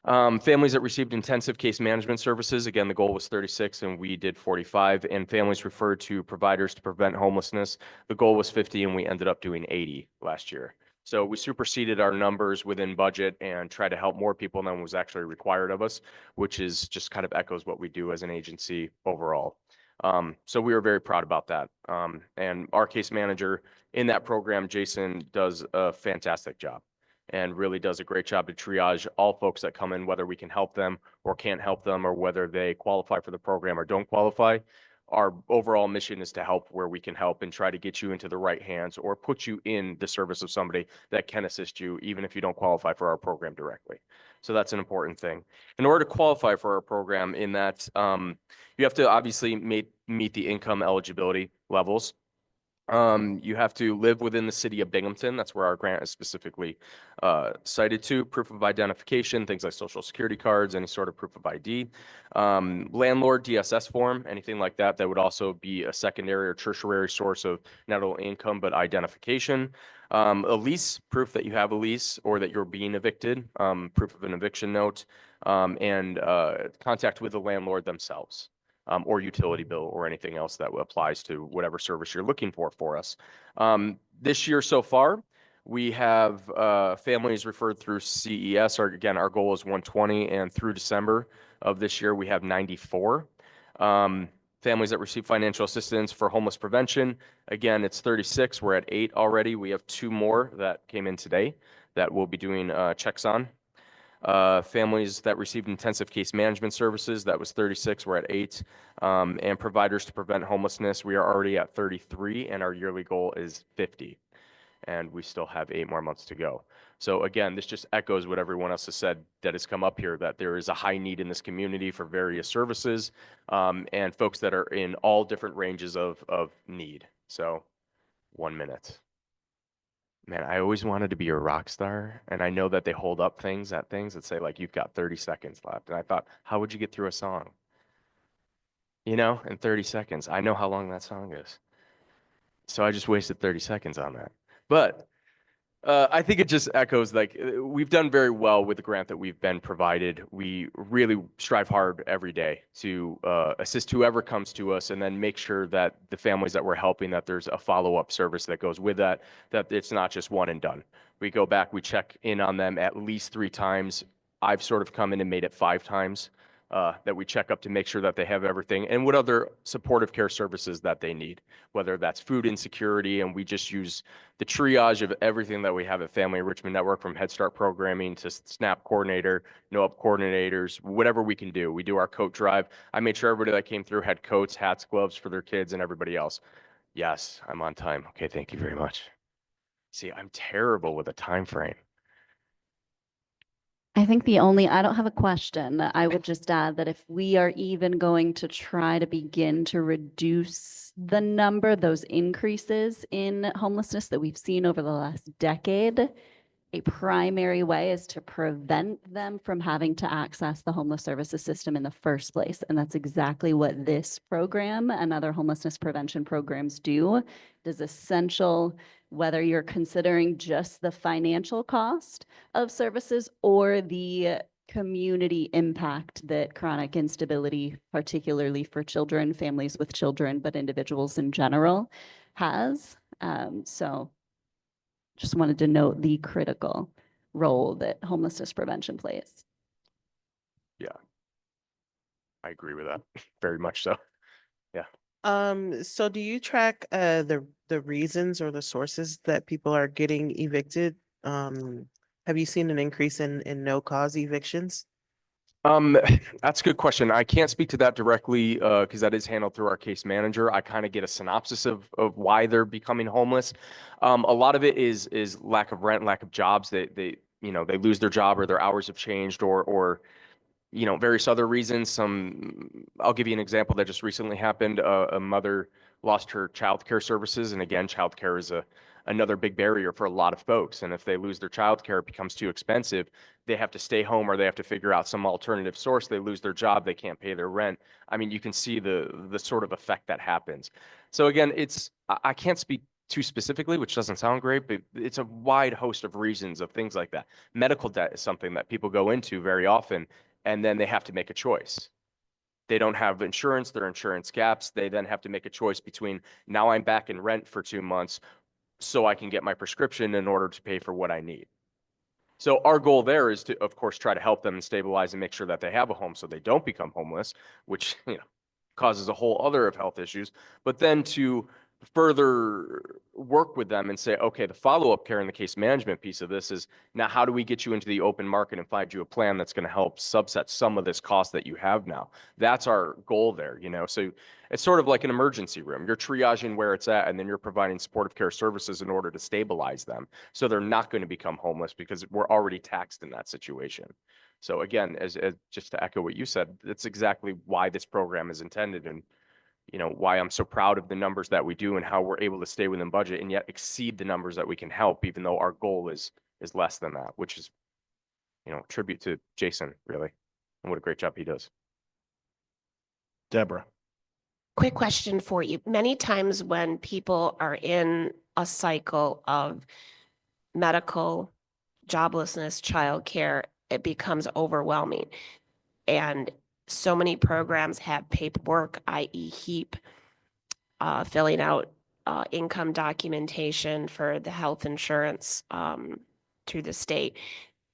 Families that received intensive case management services, again, the goal was 36 and we did 45. And families referred to providers to prevent homelessness, the goal was 50 and we ended up doing 80 last year. So we superseded our numbers within budget and tried to help more people than was actually required of us, which is just kind of echoes what we do as an agency overall. So we were very proud about that. And our case manager in that program, Jason, does a fantastic job and really does a great job to triage all folks that come in, whether we can help them or can't help them, or whether they qualify for the program or don't qualify. Our overall mission is to help where we can help and try to get you into the right hands or put you in the service of somebody that can assist you, even if you don't qualify for our program directly. So that's an important thing. In order to qualify for our program, in that you have to obviously meet the income eligibility levels. You have to live within the city of Binghamton. That's where our grant is specifically cited to. Proof of identification, things like social security cards, any sort of proof of ID. Landlord DSS form, anything like that, that would also be a secondary or tertiary source of not only income, but identification. A lease, proof that you have a lease or that you're being evicted, proof of an eviction note, and contact with the landlord themselves. Or utility bill or anything else that applies to whatever service you're looking for us. This year so far, we have families referred through CES. Again, our goal is 120, and through December of this year, we have 94. Families that receive financial assistance for homeless prevention, again, it's 36. We're at 8 already. We have 2 more that came in today that we'll be doing checks on. Families that received intensive case management services, that was 36, we're at 8. And providers to prevent homelessness, we are already at 33, and our yearly goal is 50. And we still have 8 more months to go. So again, this just echoes what everyone else has said that has come up here, that there is a high need in this community for various services, and folks that are in all different ranges of need. So 1 minute. Man, I always wanted to be a rock star, and I know that they hold up things that say like, you've got 30 seconds left. And I thought, how would you get through a song? You know, in 30 seconds. I know how long that song is. So I just wasted 30 seconds on that. But I think it just echoes, like, we've done very well with the grant that we've been provided. We really strive hard every day to assist whoever comes to us, and then make sure that the families that we're helping, that there's a follow-up service that goes with that it's not just one and done. We go back, we check in on them at least 3 times. I've sort of come in and made it 5 times. That we check up to make sure that they have everything and what other supportive care services that they need, whether that's food insecurity, and we just use the triage of everything that we have at Family Enrichment Network, from Head Start programming to SNAP coordinator, NO-UP coordinators, whatever we can do. We do our coat drive. I made sure everybody that came through had coats, hats, gloves for their kids and everybody else. Yes, I'm on time. Okay, thank you very much. See, I'm terrible with a time frame. I think I don't have a question. I would just add that if we are even going to try to begin to reduce the number, those increases in homelessness that we've seen over the last decade, a primary way is to prevent them from having to access the homeless services system in the first place. And that's exactly what this program and other homelessness prevention programs do. It is essential, whether you're considering just the financial cost of services or the community impact that chronic instability, particularly for children, families with children, but individuals in general, has. So just wanted to note the critical role that homelessness prevention plays. Yeah, I agree with that. Very much so. Yeah. So do you track the reasons or the sources that people are getting evicted? Have you seen an increase in no cause evictions? That's a good question. I can't speak to that directly because that is handled through our case manager. I kind of get a synopsis of why they're becoming homeless. A lot of it is lack of rent, lack of jobs. They lose their job or their hours have changed or various other reasons. I'll give you an example that just recently happened. A mother lost her childcare services, and again, childcare is another big barrier for a lot of folks. And if they lose their childcare, it becomes too expensive. They have to stay home, or they have to figure out some alternative source. They lose their job, they can't pay their rent. I mean, you can see the sort of effect that happens. So again, I can't speak too specifically, which doesn't sound great, but it's a wide host of reasons of things like that. Medical debt is something that people go into very often, and then they have to make a choice. They don't have insurance, their insurance gaps. They then have to make a choice between, now I'm back in rent for 2 months so I can get my prescription in order to pay for what I need. So our goal there is to, of course, try to help them and stabilize and make sure that they have a home so they don't become homeless, which causes a whole other of health issues, but then to further work with them and say, okay, the follow-up care and the case management piece of this is, now how do we get you into the open market and find you a plan that's going to help subset some of this cost that you have now? That's our goal there, so it's sort of like an emergency room. You're triaging where it's at, and then you're providing supportive care services in order to stabilize them so they're not going to become homeless, because we're already taxed in that situation. So again, as just to echo what you said, that's exactly why this program is intended, and why I'm so proud of the numbers that we do and how we're able to stay within budget and yet exceed the numbers that we can help, even though our goal is less than that, which is, a tribute to Jason, really, and what a great job he does. Deborah. Quick question for you. Many times when people are in a cycle of medical, joblessness, childcare, it becomes overwhelming. And so many programs have paperwork, i.e. HEAP, filling out income documentation for the health insurance through the state.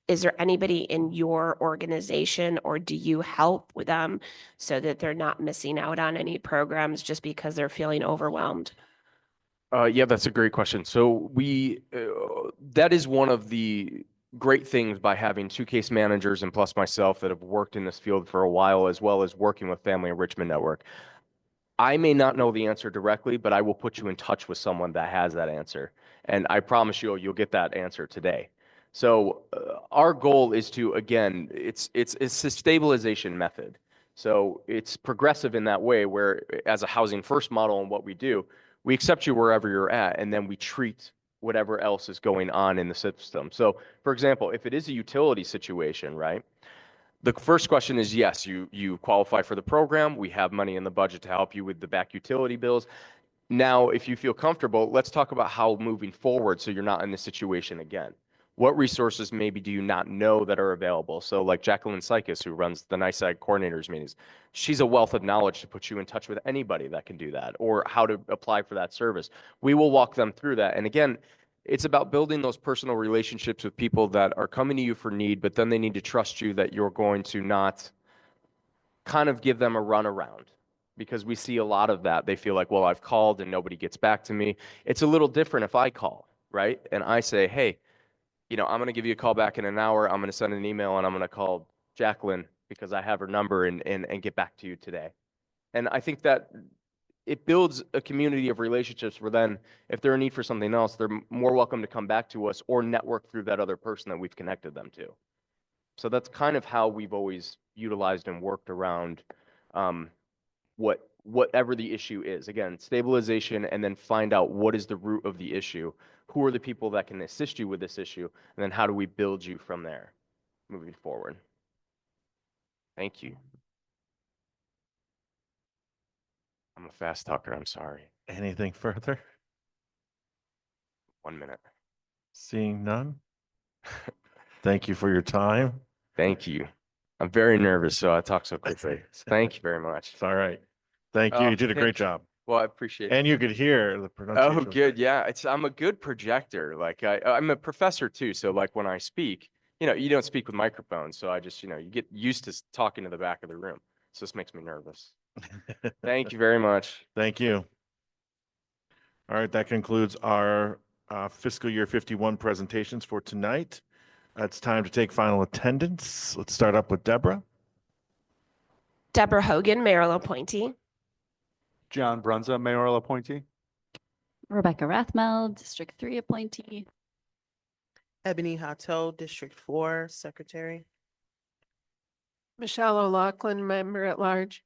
Is there anybody in your organization, or do you help with them so that they're not missing out on any programs just because they're feeling overwhelmed? Yeah, that's a great question. So that is one of the great things by having 2 case managers and plus myself that have worked in this field for a while, as well as working with Family Enrichment Network. I may not know the answer directly, but I will put you in touch with someone that has that answer. And I promise you'll get that answer today. So our goal is to, again, it's a stabilization method. So it's progressive in that way, where as a housing first model and what we do, we accept you wherever you're at, and then we treat whatever else is going on in the system. So for example, if it is a utility situation, right? The first question is, yes, you qualify for the program. We have money in the budget to help you with the back utility bills. Now, if you feel comfortable, let's talk about how moving forward so you're not in this situation again. What resources maybe do you not know that are available? So like Jacqueline Sykes, who runs the NICEAG coordinators meetings, she's a wealth of knowledge to put you in touch with anybody that can do that, or how to apply for that service. We will walk them through that. And again, it's about building those personal relationships with people that are coming to you for need, but then they need to trust you that you're going to not kind of give them a runaround, because we see a lot of that. They feel like, well, I've called and nobody gets back to me. It's a little different if I call, right? And I say, hey, I'm going to give you a call back in an hour. I'm going to send an email and I'm going to call Jacqueline because I have her number and get back to you today. And I think that it builds a community of relationships where then if they're in need for something else, they're more welcome to come back to us or network through that other person that we've connected them to. So that's kind of how we've always utilized and worked around whatever the issue is. Again, stabilization, and then find out what is the root of the issue. Who are the people that can assist you with this issue? And then how do we build you from there moving forward? Thank you. I'm a fast talker, I'm sorry. Anything further? 1 minute. Seeing none? Thank you for your time. Thank you. I'm very nervous, so I talk so quickly. Thank you very much. It's all right. Thank you. You did a great job. Well, I appreciate it. And you could hear the pronunciation. Oh, good. Yeah, I'm a good projector. Like I'm a professor too, so like when I speak, you don't speak with microphones, so I just, you get used to talking to the back of the room. So this makes me nervous. Thank you very much. Thank you. All right, that concludes our fiscal year 51 presentations for tonight. It's time to take final attendance. Let's start up with Deborah. Deborah Hogan, mayoral appointee. John Brunza, mayoral appointee. Rebecca Rathmel, District 3 appointee. Ebony Hato, District 4 Secretary. Michelle O'Loughlin, member at large.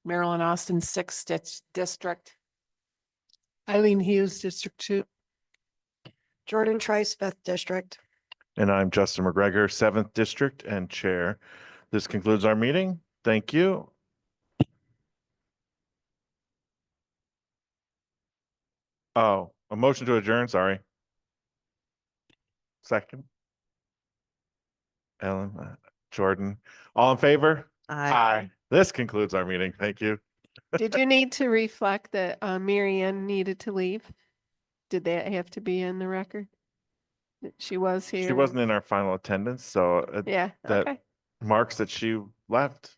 Marilyn Austin, 6th District. Eileen Hughes, District 2. Jordan Trice, 5th District. And I'm Justin McGregor, 7th District and Chair. This concludes our meeting. Thank you. Oh, a motion to adjourn, sorry. Second. Ellen, Jordan, all in favor? Aye. This concludes our meeting. Thank you. Did you need to reflect that Mary Ann needed to leave? Did that have to be in the record? That she was here? She wasn't in our final attendance, so Yeah, that okay. marks that she left.